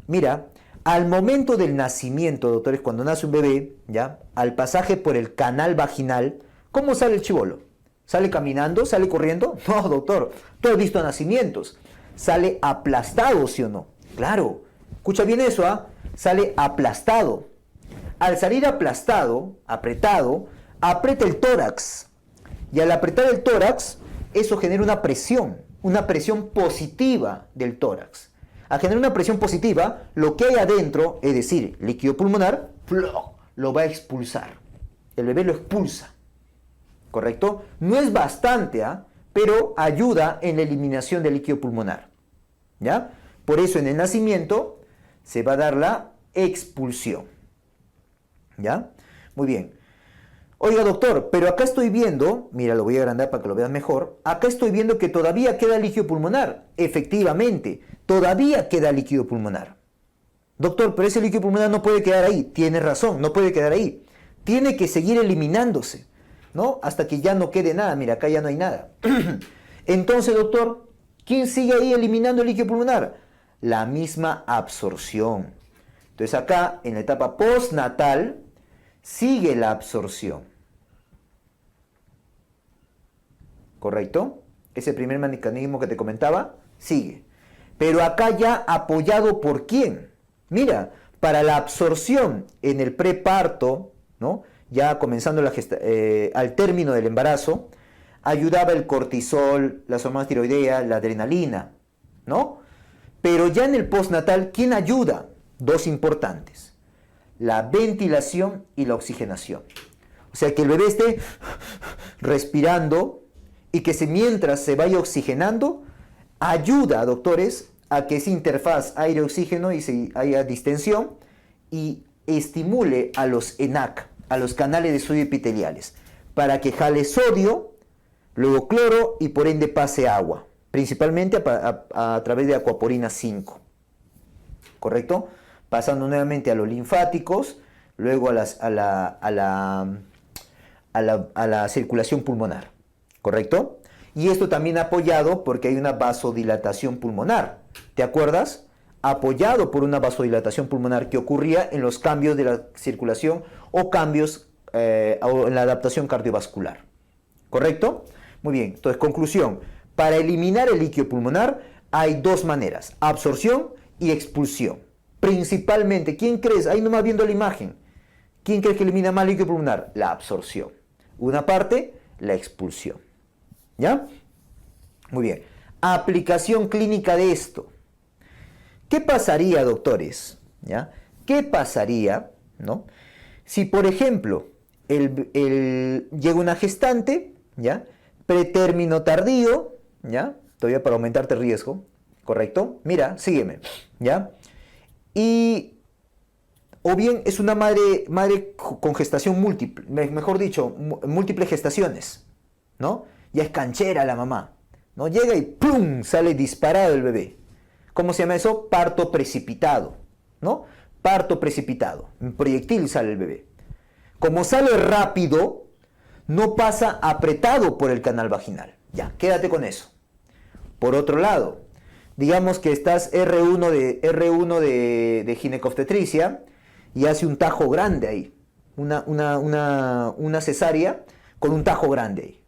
Mira, al momento del nacimiento, doctores, cuando nace un bebé, ¿ya? Al pasaje por el canal vaginal, ¿cómo sale el chibolo? ¿Sale caminando? ¿Sale corriendo? No, doctor. Tú has visto nacimientos. Sale aplastado, ¿sí o no? Claro. Escucha bien eso, ¿ah? Sale aplastado. Al salir aplastado, apretado, aprieta el tórax. Y al apretar el tórax, eso genera una presión positiva del tórax. Al generar una presión positiva, lo que hay adentro, es decir, líquido pulmonar, lo va a expulsar. El bebé lo expulsa. ¿Correcto? No es bastante, ¿ah? Pero ayuda en la eliminación del líquido pulmonar. ¿Ya? Por eso en el nacimiento se va a dar la expulsión. ¿Ya? Muy bien. Oiga, doctor, pero acá estoy viendo, mira, lo voy a agrandar para que lo veas mejor, acá estoy viendo que todavía queda líquido pulmonar. Efectivamente, todavía queda líquido pulmonar. Doctor, pero ese líquido pulmonar no puede quedar ahí. Tienes razón, no puede quedar ahí. Tiene que seguir eliminándose, ¿no? Hasta que ya no quede nada. Mira, acá ya no hay nada. Entonces, doctor, ¿quién sigue ahí eliminando el líquido pulmonar? La misma absorción. Entonces acá, en la etapa postnatal, sigue la absorción. ¿Correcto? Ese primer mecanismo que te comentaba, sigue. Pero acá ya apoyado por quién. Mira, para la absorción en el preparto, ¿no? Ya comenzando al término del embarazo, ayudaba el cortisol, las hormonas tiroideas, la adrenalina, ¿no? Pero ya en el postnatal, ¿quién ayuda? Dos importantes. La ventilación y la oxigenación. O sea, que el bebé esté respirando y que mientras se vaya oxigenando, ayuda, doctores, a que esa interfaz aire-oxígeno y haya distensión y estimule a los ENaC, a los canales de sodio epiteliales, para que jale sodio, luego cloro y por ende pase agua, principalmente a través de acuaporina 5. ¿Correcto? Pasando nuevamente a los linfáticos, luego a la circulación pulmonar, ¿correcto? Y esto también apoyado porque hay una vasodilatación pulmonar, ¿te acuerdas? Apoyado por una vasodilatación pulmonar que ocurría en los cambios de la circulación o cambios en la adaptación cardiovascular, ¿correcto? Muy bien, entonces conclusión, para eliminar el líquido pulmonar hay dos maneras, absorción y expulsión. Principalmente, ¿quién crees? Ahí nomás viendo la imagen. ¿Quién crees que elimina más líquido pulmonar? La absorción. Una parte, la expulsión. ¿Ya? Muy bien. Aplicación clínica de esto. ¿Qué pasaría, doctores? ¿Ya? ¿Qué pasaría, ¿no? Si, por ejemplo, llega una gestante, ¿ya? Pretérmino tardío, ¿ya? Todavía para aumentarte el riesgo, ¿correcto? Mira, sígueme, ¿ya? O bien es una madre con gestación múltiple, mejor dicho, múltiples gestaciones, ¿no? Ya es canchera la mamá, ¿no? Llega y ¡pum! Sale disparado el bebé. ¿Cómo se llama eso? Parto precipitado, ¿no? Parto precipitado, un proyectil sale el bebé. Como sale rápido, no pasa apretado por el canal vaginal. Ya, quédate con eso. Por otro lado, digamos que estás R1 de ginecobstetricia y hace un tajo grande ahí. Una cesárea con un tajo grande ahí.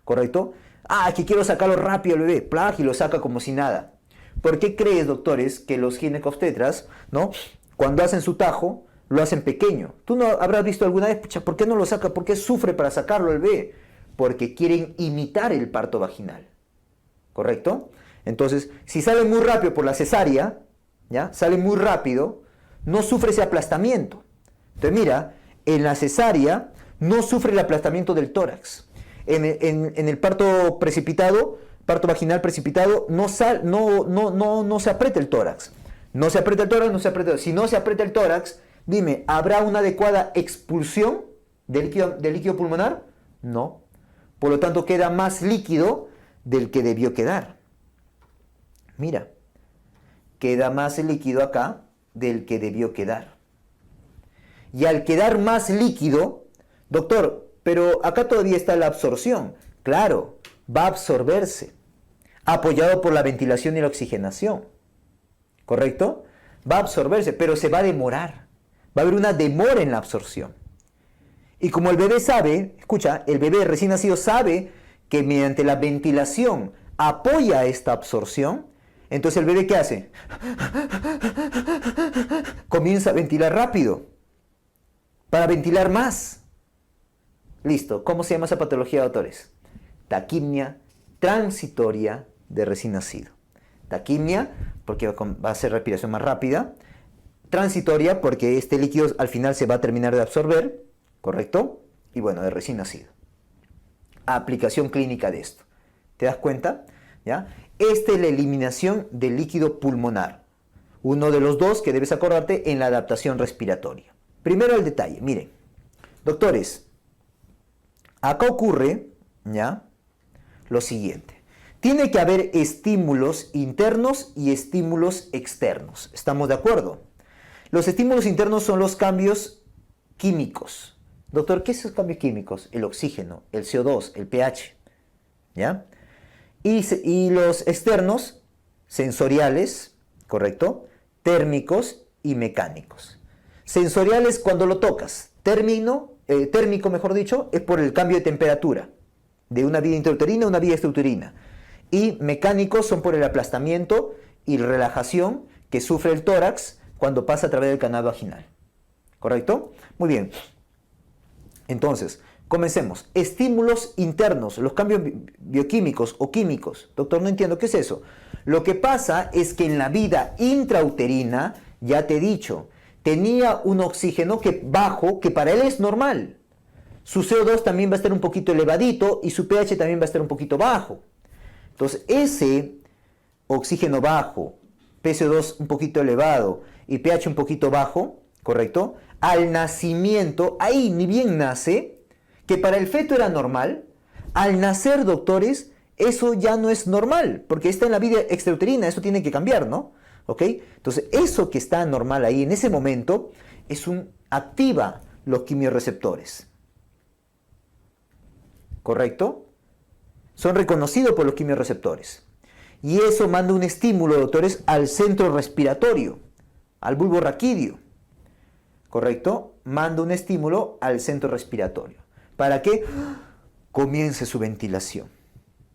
¿Correcto? Ah, que quiero sacarlo rápido al bebé. Plag, y lo saca como si nada. ¿Por qué crees, doctores, que los ginecobstetras, ¿no? Cuando hacen su tajo, lo hacen pequeño? Tú no habrás visto alguna vez, pucha, ¿por qué no lo saca? ¿Por qué sufre para sacarlo el bebé? Porque quieren imitar el parto vaginal. ¿Correcto? Entonces, si sale muy rápido por la cesárea, ¿ya? Sale muy rápido, no sufre ese aplastamiento. Entonces, mira, en la cesárea no sufre el aplastamiento del tórax. En el parto precipitado, parto vaginal precipitado, no se aprieta el tórax. No se aprieta el tórax, no se aprieta. Si no se aprieta el tórax, dime, ¿habrá una adecuada expulsión del líquido pulmonar? No. Por lo tanto, queda más líquido del que debió quedar. Mira, queda más el líquido acá del que debió quedar. Y al quedar más líquido, doctor, pero acá todavía está la absorción. Claro, va a absorberse, apoyado por la ventilación y la oxigenación. ¿Correcto? Va a absorberse, pero se va a demorar. Va a haber una demora en la absorción. Y como el bebé sabe, escucha, el bebé recién nacido sabe que mediante la ventilación apoya esta absorción, entonces el bebé ¿qué hace? Comienza a ventilar rápido, para ventilar más. Listo, ¿cómo se llama esa patología, doctores? Taquimia transitoria de recién nacido. Taquimia, porque va a ser respiración más rápida. Transitoria, porque este líquido al final se va a terminar de absorber, ¿correcto? Y bueno, de recién nacido. Aplicación clínica de esto. ¿Te das cuenta? ¿Ya? Esta es la eliminación del líquido pulmonar. Uno de los dos que debes acordarte en la adaptación respiratoria. Primero el detalle. Miren, doctores, acá ocurre, ¿ya?, lo siguiente. Tiene que haber estímulos internos y estímulos externos. ¿Estamos de acuerdo? Los estímulos internos son los cambios químicos. Doctor, ¿qué son los cambios químicos? El oxígeno, el CO2, el pH. ¿Ya? Y los externos, sensoriales, ¿correcto? Térmicos y mecánicos. Sensoriales cuando lo tocas. Térmico, mejor dicho, es por el cambio de temperatura de una vía intrauterina a una vía extrauterina. Y mecánicos son por el aplastamiento y relajación que sufre el tórax cuando pasa a través del canal vaginal. ¿Correcto? Muy bien. Entonces, comencemos. Estímulos internos, los cambios bioquímicos o químicos. Doctor, no entiendo, ¿qué es eso? Lo que pasa es que en la vida intrauterina, ya te he dicho, tenía un oxígeno bajo, que para él es normal. Su CO2 también va a estar un poquito elevadito y su pH también va a estar un poquito bajo. Entonces, ese oxígeno bajo, PCO2 un poquito elevado y pH un poquito bajo, ¿correcto? Al nacimiento, ahí ni bien nace, que para el feto era normal, al nacer, doctores, eso ya no es normal, porque está en la vida extrauterina, eso tiene que cambiar, ¿no? ¿Ok? Entonces, eso que está normal ahí en ese momento, activa los quimiorreceptores. ¿Correcto? Son reconocidos por los quimiorreceptores. Y eso manda un estímulo, doctores, al centro respiratorio, al bulbo raquídeo. ¿Correcto? Manda un estímulo al centro respiratorio. ¿Para que comience su ventilación?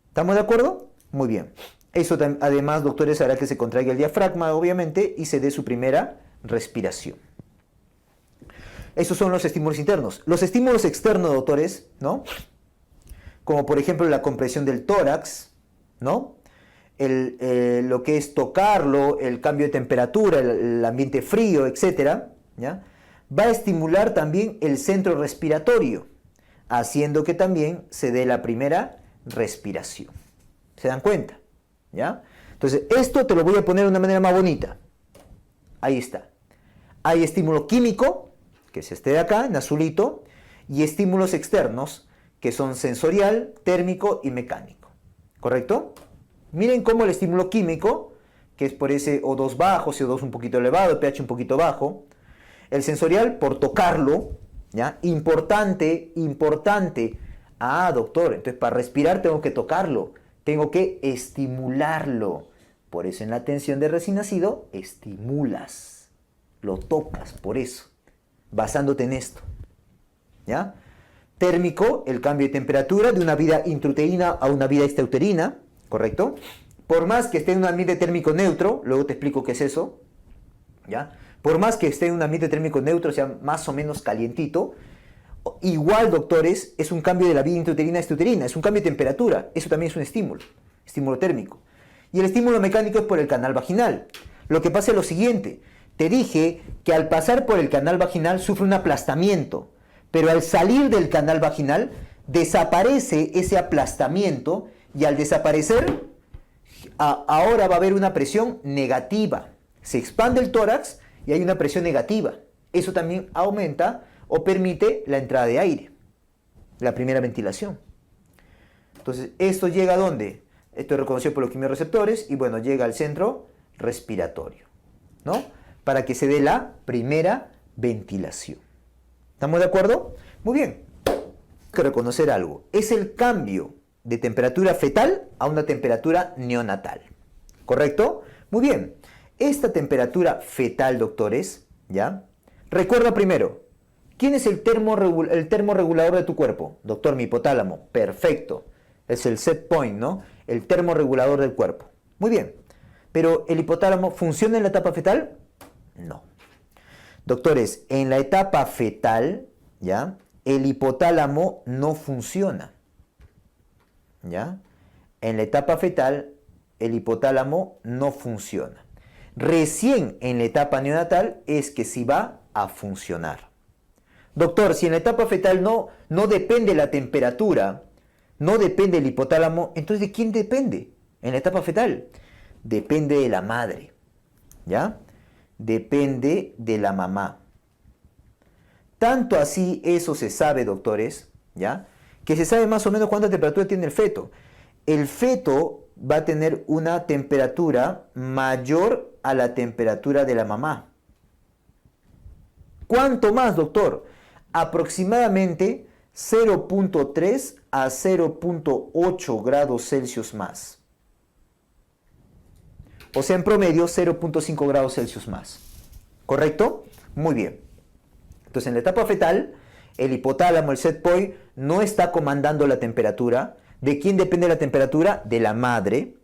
¿Estamos de acuerdo? Muy bien. Eso además, doctores, hará que se contraiga el diafragma, obviamente, y se dé su primera respiración. Esos son los estímulos internos. Los estímulos externos, doctores, ¿no? Como por ejemplo la compresión del tórax, ¿no? Lo que es tocarlo, el cambio de temperatura, el ambiente frío, etc., ¿ya? Va a estimular también el centro respiratorio, haciendo que también se dé la primera respiración. ¿Se dan cuenta? ¿Ya? Entonces, esto te lo voy a poner de una manera más bonita. Ahí está. Hay estímulo químico, que es este de acá, en azulito, y estímulos externos, que son sensorial, térmico y mecánico. ¿Correcto? Miren cómo el estímulo químico, que es por ese O2 bajo, CO2 un poquito elevado, pH un poquito bajo. El sensorial, por tocarlo, ¿ya? Importante. Ah, doctor, entonces para respirar tengo que tocarlo, tengo que estimularlo. Por eso en la atención de recién nacido, estimulas, lo tocas, por eso, basándote en esto. ¿Ya? Térmico, el cambio de temperatura de una vida intrauterina a una vida extrauterina, ¿correcto? Por más que esté en un ambiente térmico neutro, luego te explico qué es eso, ¿ya? Por más que esté en un ambiente térmico neutro, sea más o menos calientito, igual, doctores, es un cambio de la vida intrauterina a extrauterina, es un cambio de temperatura, eso también es un estímulo térmico. Y el estímulo mecánico es por el canal vaginal. Lo que pasa es lo siguiente, te dije que al pasar por el canal vaginal sufre un aplastamiento, pero al salir del canal vaginal desaparece ese aplastamiento y al desaparecer ahora va a haber una presión negativa. Se expande el tórax y hay una presión negativa. Eso también aumenta o permite la entrada de aire, la primera ventilación. Entonces, ¿esto llega a dónde? Esto es reconocido por los quimiorreceptores y bueno, llega al centro respiratorio, ¿no? para que se dé la primera ventilación. ¿Estamos de acuerdo? Muy bien. Hay que reconocer algo. Es el cambio de temperatura fetal a una temperatura neonatal. ¿Correcto? Muy bien. Esta temperatura fetal, doctores, ¿ya? Recuerda primero, ¿quién es el termorregulador de tu cuerpo? Doctor, mi hipotálamo. Perfecto. Es el set point, ¿no? El termorregulador del cuerpo. Muy bien. Pero ¿el hipotálamo funciona en la etapa fetal? No. Doctores, en la etapa fetal, ¿ya? El hipotálamo no funciona. ¿Ya? En la etapa fetal, el hipotálamo no funciona. Recién en la etapa neonatal es que sí va a funcionar. Doctor, si en la etapa fetal no depende la temperatura, no depende el hipotálamo, entonces ¿de quién depende? En la etapa fetal, depende de la madre, ¿ya? Depende de la mamá. Tanto así eso se sabe, doctores, ¿ya? Que se sabe más o menos cuánta temperatura tiene el feto. El feto va a tener una temperatura mayor a la temperatura de la mamá. ¿Cuánto más, doctor? Aproximadamente 0.3 a 0.8 grados Celsius más. O sea, en promedio 0.5 grados Celsius más. ¿Correcto? Muy bien. Entonces, en la etapa fetal, el hipotálamo, el set point, no está comandando la temperatura. ¿De quién depende la temperatura? De la madre.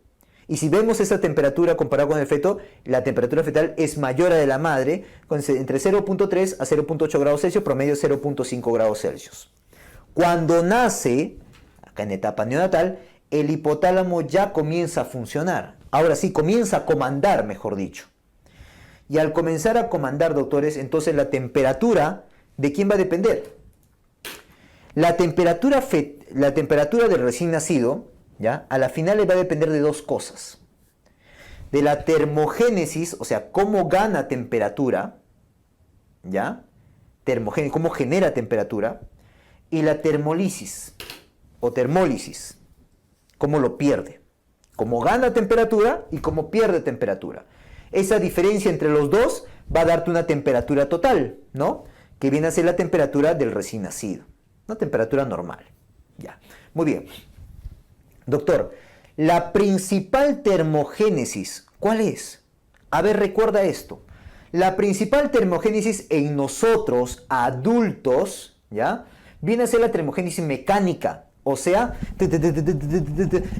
Y si vemos esa temperatura comparada con el feto, la temperatura fetal es mayor a la de la madre, entre 0.3 a 0.8 grados Celsius, promedio 0.5 grados Celsius. Cuando nace, acá en etapa neonatal, el hipotálamo ya comienza a funcionar. Ahora sí, comienza a comandar, mejor dicho. Y al comenzar a comandar, doctores, entonces la temperatura, ¿de quién va a depender? La temperatura del recién nacido, ¿ya? A la final le va a depender de dos cosas. De la termogénesis, o sea, cómo gana temperatura, ¿ya? Cómo genera temperatura. Y la termólisis, o termólisis, cómo lo pierde. Cómo gana temperatura y cómo pierde temperatura. Esa diferencia entre los dos va a darte una temperatura total, ¿no? Que viene a ser la temperatura del recién nacido. Una temperatura normal. Ya. Muy bien. Doctor, la principal termogénesis, ¿cuál es? A ver, recuerda esto. La principal termogénesis en nosotros, adultos, ¿ya? Viene a ser la termogénesis mecánica. O sea,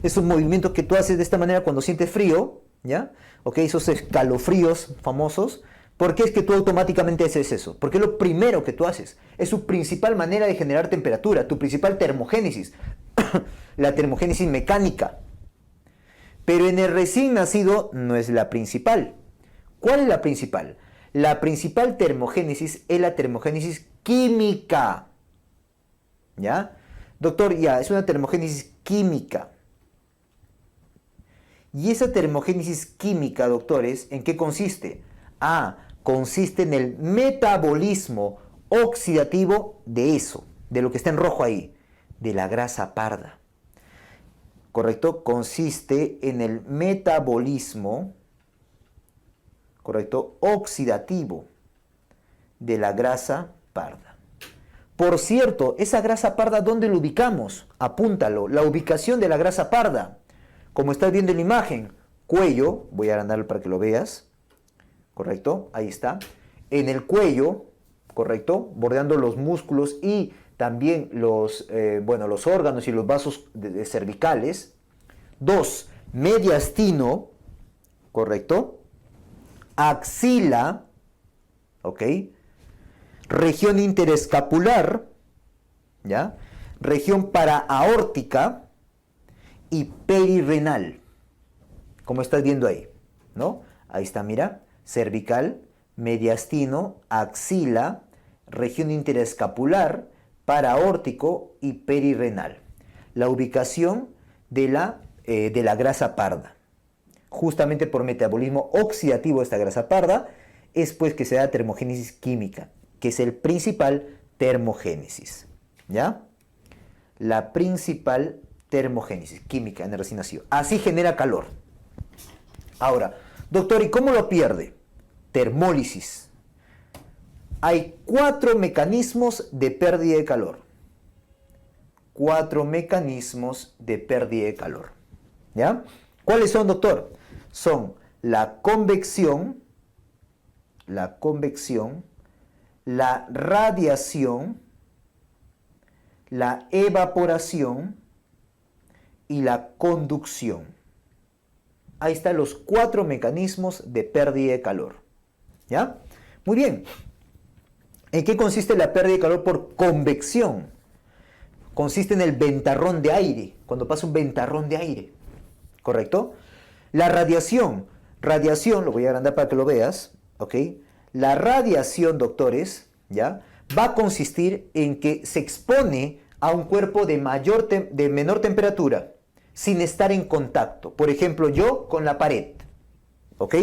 esos movimientos que tú haces de esta manera cuando sientes frío, ¿ya? Ok, esos escalofríos famosos. ¿Por qué es que tú automáticamente haces eso? Porque es lo primero que tú haces. Es su principal manera de generar temperatura, tu principal termogénesis. La termogénesis mecánica. Pero en el recién nacido no es la principal. ¿Cuál es la principal? La principal termogénesis es la termogénesis química. ¿Ya? Doctor, ya, es una termogénesis química. Y esa termogénesis química, doctores, ¿en qué consiste? Consiste en el metabolismo oxidativo de eso, de lo que está en rojo ahí, de la grasa parda. ¿Correcto? Consiste en el metabolismo, ¿correcto? Oxidativo de la grasa parda. Por cierto, esa grasa parda, ¿dónde la ubicamos? Apúntalo, la ubicación de la grasa parda. Como estás viendo en la imagen, cuello, voy a agrandarlo para que lo veas, ¿correcto? Ahí está. En el cuello, ¿correcto? Bordeando los músculos y también los órganos y los vasos cervicales. 2, mediastino, ¿correcto? Axila, ¿ok? Región interescapular, ¿ya? Región paraaórtica y perirrenal, como estás viendo ahí, ¿no? Ahí está, mira, cervical, mediastino, axila, región interescapular, paraórtico y perirrenal. La ubicación de la grasa parda. Justamente por metabolismo oxidativo de esta grasa parda es pues que se da termogénesis química, que es el principal termogénesis, ¿ya? La principal termogénesis química en el recién nacido. Así genera calor. Ahora, doctor, ¿y cómo lo pierde? termólisis. Hay 4 mecanismos de pérdida de calor. 4 mecanismos de pérdida de calor. ¿Ya? ¿Cuáles son, doctor? Son la convección, la radiación, la evaporación y la conducción. Ahí están los 4 mecanismos de pérdida de calor. ¿Ya? Muy bien. ¿En qué consiste la pérdida de calor por convección? Consiste en el ventarrón de aire, cuando pasa un ventarrón de aire. ¿Correcto? La radiación, lo voy a agrandar para que lo veas, ¿ok? La radiación, doctores, ¿ya? Va a consistir en que se expone a un cuerpo de menor temperatura, sin estar en contacto. Por ejemplo, yo con la pared, ¿ok?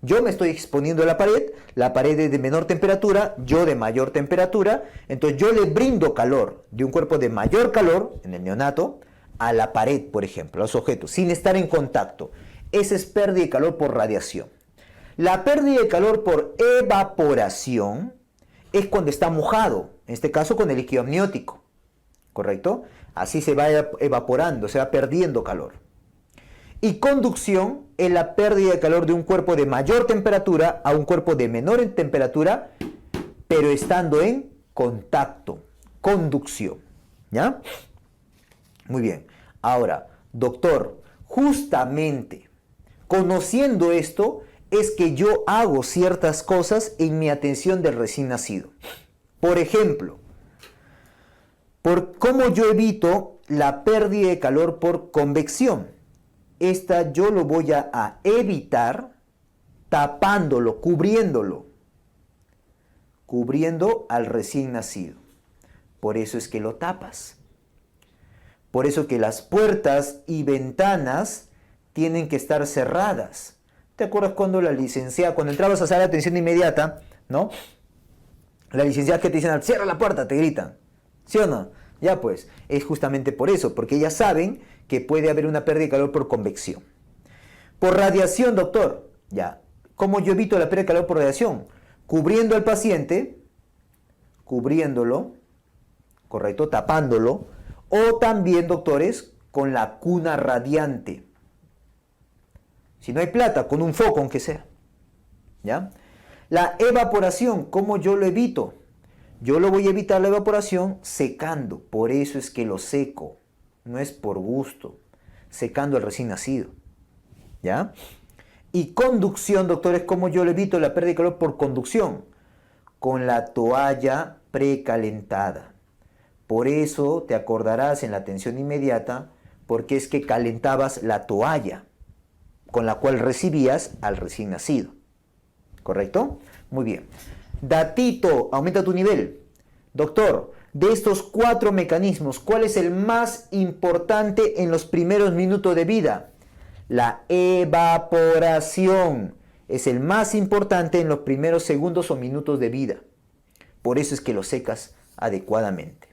Yo me estoy exponiendo a la pared es de menor temperatura, yo de mayor temperatura, entonces yo le brindo calor de un cuerpo de mayor calor, en el neonato, a la pared, por ejemplo, a los objetos, sin estar en contacto. Esa es pérdida de calor por radiación. La pérdida de calor por evaporación es cuando está mojado, en este caso con el líquido amniótico, ¿correcto? Así se va evaporando, se va perdiendo calor. Y conducción es la pérdida de calor de un cuerpo de mayor temperatura a un cuerpo de menor en temperatura, pero estando en contacto. Conducción. ¿Ya? Muy bien. Ahora, doctor, justamente conociendo esto es que yo hago ciertas cosas en mi atención del recién nacido. Por ejemplo, ¿cómo yo evito la pérdida de calor por convección? Esta yo lo voy a evitar tapándolo, cubriendo al recién nacido. Por eso es que lo tapas. Por eso que las puertas y ventanas tienen que estar cerradas. ¿Te acuerdas cuando cuando entrabas a sala de atención inmediata, ¿no? La licenciada que te dicen, cierra la puerta, te gritan. ¿Sí o no? Ya pues, es justamente por eso, porque ellas saben que puede haber una pérdida de calor por convección. Por radiación, doctor, ya. ¿Cómo yo evito la pérdida de calor por radiación? Cubriendo al paciente, cubriéndolo, correcto, tapándolo, o también, doctores, con la cuna radiante. Si no hay plata, con un foco aunque sea. ¿Ya? La evaporación, ¿cómo yo lo evito? Yo lo voy a evitar la evaporación secando, por eso es que lo seco, no es por gusto, secando al recién nacido. ¿Ya? Y conducción, doctores, ¿cómo yo lo evito la pérdida de calor por conducción? Con la toalla precalentada. Por eso te acordarás en la atención inmediata, porque es que calentabas la toalla con la cual recibías al recién nacido. ¿Correcto? Muy bien. Datito, aumenta tu nivel. Doctor, de estos 4 mecanismos, ¿cuál es el más importante en los primeros minutos de vida? La evaporación es el más importante en los primeros segundos o minutos de vida. Por eso es que lo secas adecuadamente.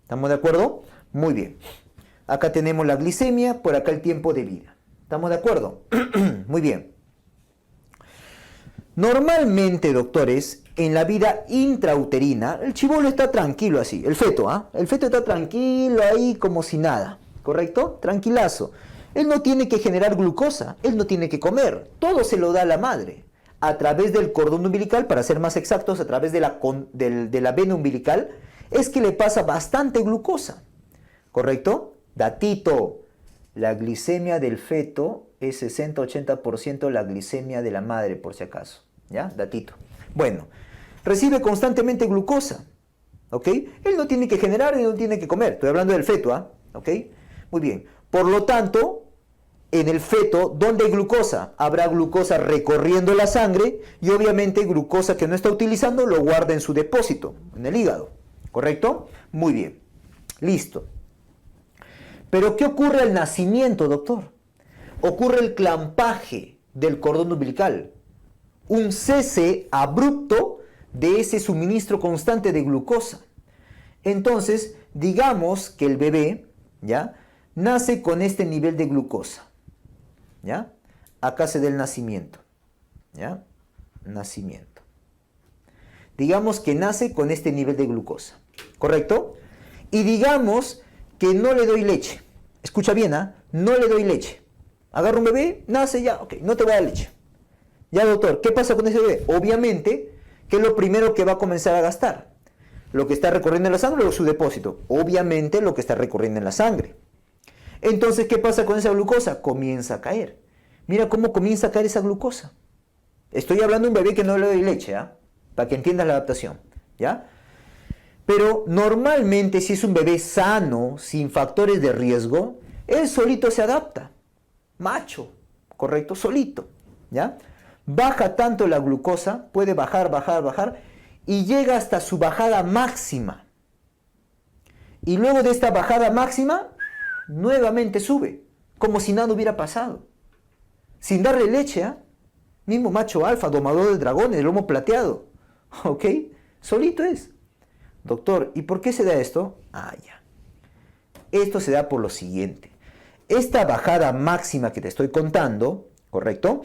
¿Estamos de acuerdo? Muy bien. Acá tenemos la glicemia, por acá el tiempo de vida. ¿Estamos de acuerdo? Muy bien. Normalmente, doctores, en la vida intrauterina, el chibolo está tranquilo así, el feto, ¿ah? El feto está tranquilo ahí como si nada, ¿correcto? Tranquilazo. Él no tiene que generar glucosa, él no tiene que comer, todo se lo da a la madre. A través del cordón umbilical, para ser más exactos, a través de la vena umbilical, es que le pasa bastante glucosa, ¿correcto? Datito, la glicemia del feto es 60-80% la glicemia de la madre, por si acaso. ¿Ya? Datito. Bueno, recibe constantemente glucosa. ¿Ok? Él no tiene que generar y no tiene que comer. Estoy hablando del feto, ¿ah? ¿Ok? Muy bien. Por lo tanto, en el feto, ¿dónde hay glucosa? Habrá glucosa recorriendo la sangre y obviamente glucosa que no está utilizando lo guarda en su depósito, en el hígado. ¿Correcto? Muy bien. Listo. Pero ¿qué ocurre al nacimiento, doctor? Ocurre el clampaje del cordón umbilical, un cese abrupto de ese suministro constante de glucosa. Entonces, digamos que el bebé, ¿ya?, nace con este nivel de glucosa, ¿ya? Acá se da el nacimiento, ¿ya? nacimiento. Digamos que nace con este nivel de glucosa, ¿correcto? Y digamos que no le doy leche. Escucha bien, ¿ah? No le doy leche. Agarro un bebé, nace ya, ok, no te voy a dar leche. Ya, doctor, ¿qué pasa con ese bebé? Obviamente, ¿qué es lo primero que va a comenzar a gastar? Lo que está recorriendo en la sangre o su depósito. Obviamente, lo que está recorriendo en la sangre. Entonces, ¿qué pasa con esa glucosa? Comienza a caer. Mira cómo comienza a caer esa glucosa. Estoy hablando de un bebé que no le doy leche, ¿ah? Para que entiendas la adaptación, ¿ya? Pero normalmente, si es un bebé sano, sin factores de riesgo, él solito se adapta. Macho, ¿correcto? Solito, ¿ya? Baja tanto la glucosa, puede bajar, y llega hasta su bajada máxima. Y luego de esta bajada máxima, nuevamente sube, como si nada hubiera pasado. Sin darle leche, ¿eh? Mismo macho alfa, domador de dragones, el lomo plateado. ¿Ok? Solito es. Doctor, ¿y por qué se da esto? Ah, ya. Esto se da por lo siguiente. Esta bajada máxima que te estoy contando, ¿correcto?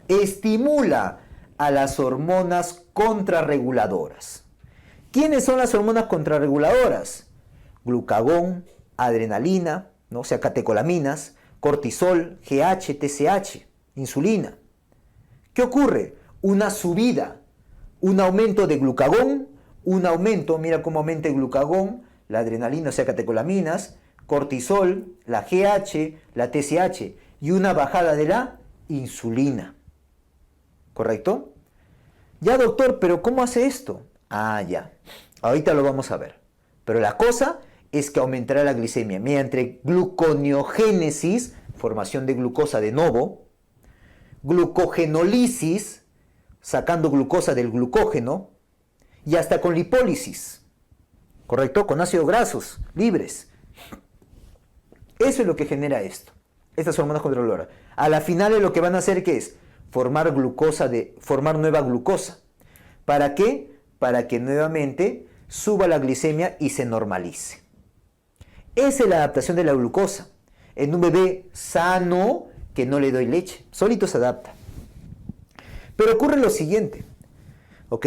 Estimula a las hormonas contrarreguladoras. ¿Quiénes son las hormonas contrarreguladoras? Glucagón, adrenalina, ¿no? O sea, catecolaminas, cortisol, GH, TSH, insulina. ¿Qué ocurre? Una subida, un aumento de glucagón, un aumento, mira cómo aumenta el glucagón, la adrenalina, o sea, catecolaminas, cortisol, la GH, la TSH, y una bajada de la insulina. ¿Correcto? Ya, doctor, pero ¿cómo hace esto? Ah, ya. Ahorita lo vamos a ver. Pero la cosa es que aumentará la glicemia mediante gluconeogénesis, formación de glucosa de nuevo, glucogenólisis, sacando glucosa del glucógeno, y hasta con lipólisis, ¿correcto? Con ácidos grasos libres. Eso es lo que genera esto, estas hormonas controladoras. A la final es lo que van a hacer, ¿qué es? Formar nueva glucosa. ¿Para qué? Para que nuevamente suba la glicemia y se normalice. Esa es la adaptación de la glucosa. En un bebé sano que no le doy leche, solito se adapta. Pero ocurre lo siguiente, ¿ok?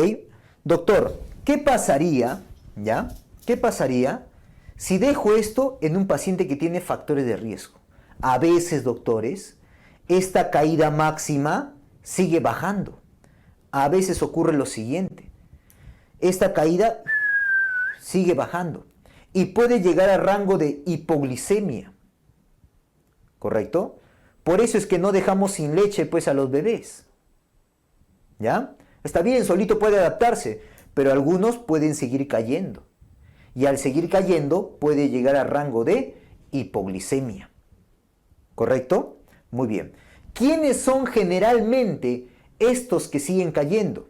Doctor, ¿qué pasaría, ya? ¿Qué pasaría si dejo esto en un paciente que tiene factores de riesgo? A veces, doctores, esta caída máxima sigue bajando. A veces ocurre lo siguiente. Esta caída sigue bajando y puede llegar al rango de hipoglicemia. ¿Correcto? Por eso es que no dejamos sin leche pues a los bebés. ¿Ya? Está bien, solito puede adaptarse, pero algunos pueden seguir cayendo. Y al seguir cayendo puede llegar al rango de hipoglicemia. ¿Correcto? Muy bien. ¿Quiénes son generalmente estos que siguen cayendo?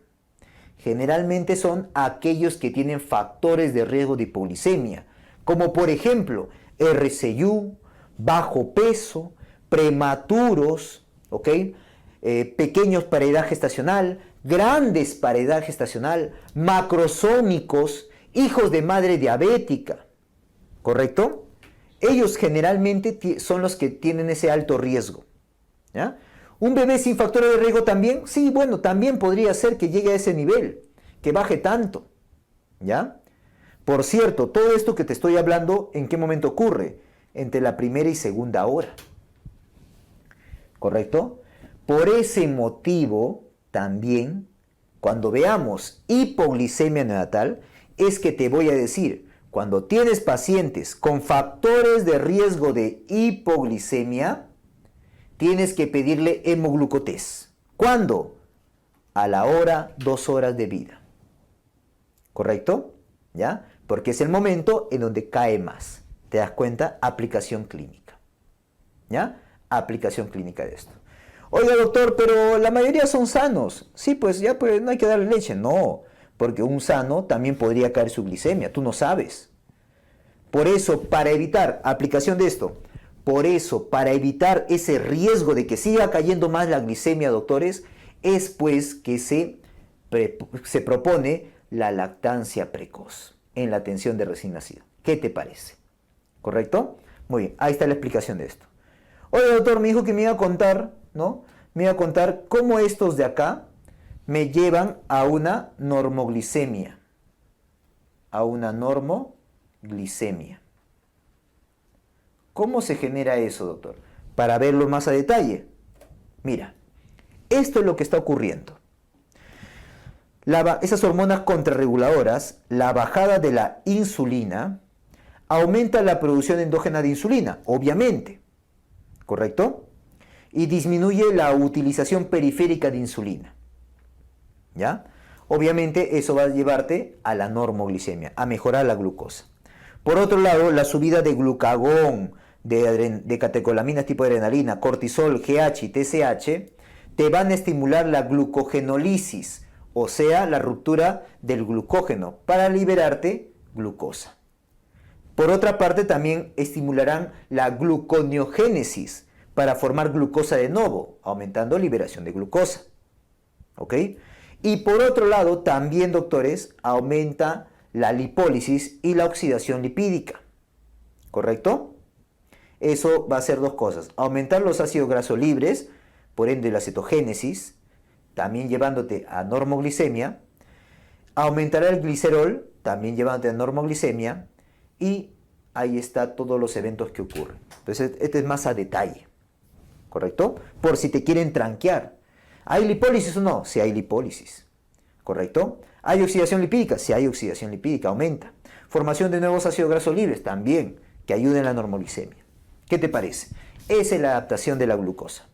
Generalmente son aquellos que tienen factores de riesgo de hipoglicemia, como por ejemplo RCU, bajo peso, prematuros, ¿ok? Pequeños para edad gestacional, grandes para edad gestacional, macrosómicos, hijos de madre diabética, ¿correcto? Ellos generalmente son los que tienen ese alto riesgo, ¿ya? ¿Un bebé sin factores de riesgo también? Sí, bueno, también podría ser que llegue a ese nivel, que baje tanto, ¿ya? Por cierto, todo esto que te estoy hablando, ¿en qué momento ocurre? Entre la primera y segunda hora, ¿correcto? Por ese motivo, también, cuando veamos hipoglicemia neonatal, es que te voy a decir, cuando tienes pacientes con factores de riesgo de hipoglicemia, tienes que pedirle hemoglucotés. ¿Cuándo? A la hora, 2 horas de vida. ¿Correcto? ¿Ya? Porque es el momento en donde cae más. ¿Te das cuenta? Aplicación clínica. ¿Ya? Aplicación clínica de esto. Oiga, doctor, pero la mayoría son sanos. Sí, pues ya pues, no hay que darle leche. No, porque un sano también podría caer su glicemia. Tú no sabes. Por eso, para evitar aplicación de esto, por eso, para evitar ese riesgo de que siga cayendo más la glicemia, doctores, es pues que se propone la lactancia precoz en la atención de recién nacido. ¿Qué te parece? ¿Correcto? Muy bien, ahí está la explicación de esto. Oye, doctor, me dijo que me iba a contar, ¿no? Me iba a contar cómo estos de acá me llevan a una normoglicemia. A una normoglicemia. ¿Cómo se genera eso, doctor? Para verlo más a detalle. Mira, esto es lo que está ocurriendo. Esas hormonas contrarreguladoras, la bajada de la insulina, aumenta la producción endógena de insulina, obviamente, ¿correcto? Y disminuye la utilización periférica de insulina, ¿ya? Obviamente eso va a llevarte a la normoglicemia, a mejorar la glucosa. Por otro lado, la subida de glucagón, de catecolaminas tipo adrenalina, cortisol, GH y TSH, te van a estimular la glucogenólisis, o sea, la ruptura del glucógeno, para liberarte glucosa. Por otra parte, también estimularán la gluconeogénesis para formar glucosa de nuevo, aumentando liberación de glucosa. ¿Ok? Y por otro lado, también, doctores, aumenta la lipólisis y la oxidación lipídica. ¿Correcto? Eso va a hacer dos cosas. Aumentar los ácidos grasos libres, por ende la cetogénesis, también llevándote a normoglicemia. Aumentará el glicerol, también llevándote a normoglicemia. Y ahí está todos los eventos que ocurren. Entonces, este es más a detalle. ¿Correcto? Por si te quieren tranquear. ¿Hay lipólisis o no? Sí hay lipólisis. ¿Correcto? ¿Hay oxidación lipídica? Sí hay oxidación lipídica, aumenta. Formación de nuevos ácidos grasos libres también, que ayuden en la normoglicemia. ¿Qué te parece? Esa es la adaptación de la glucosa.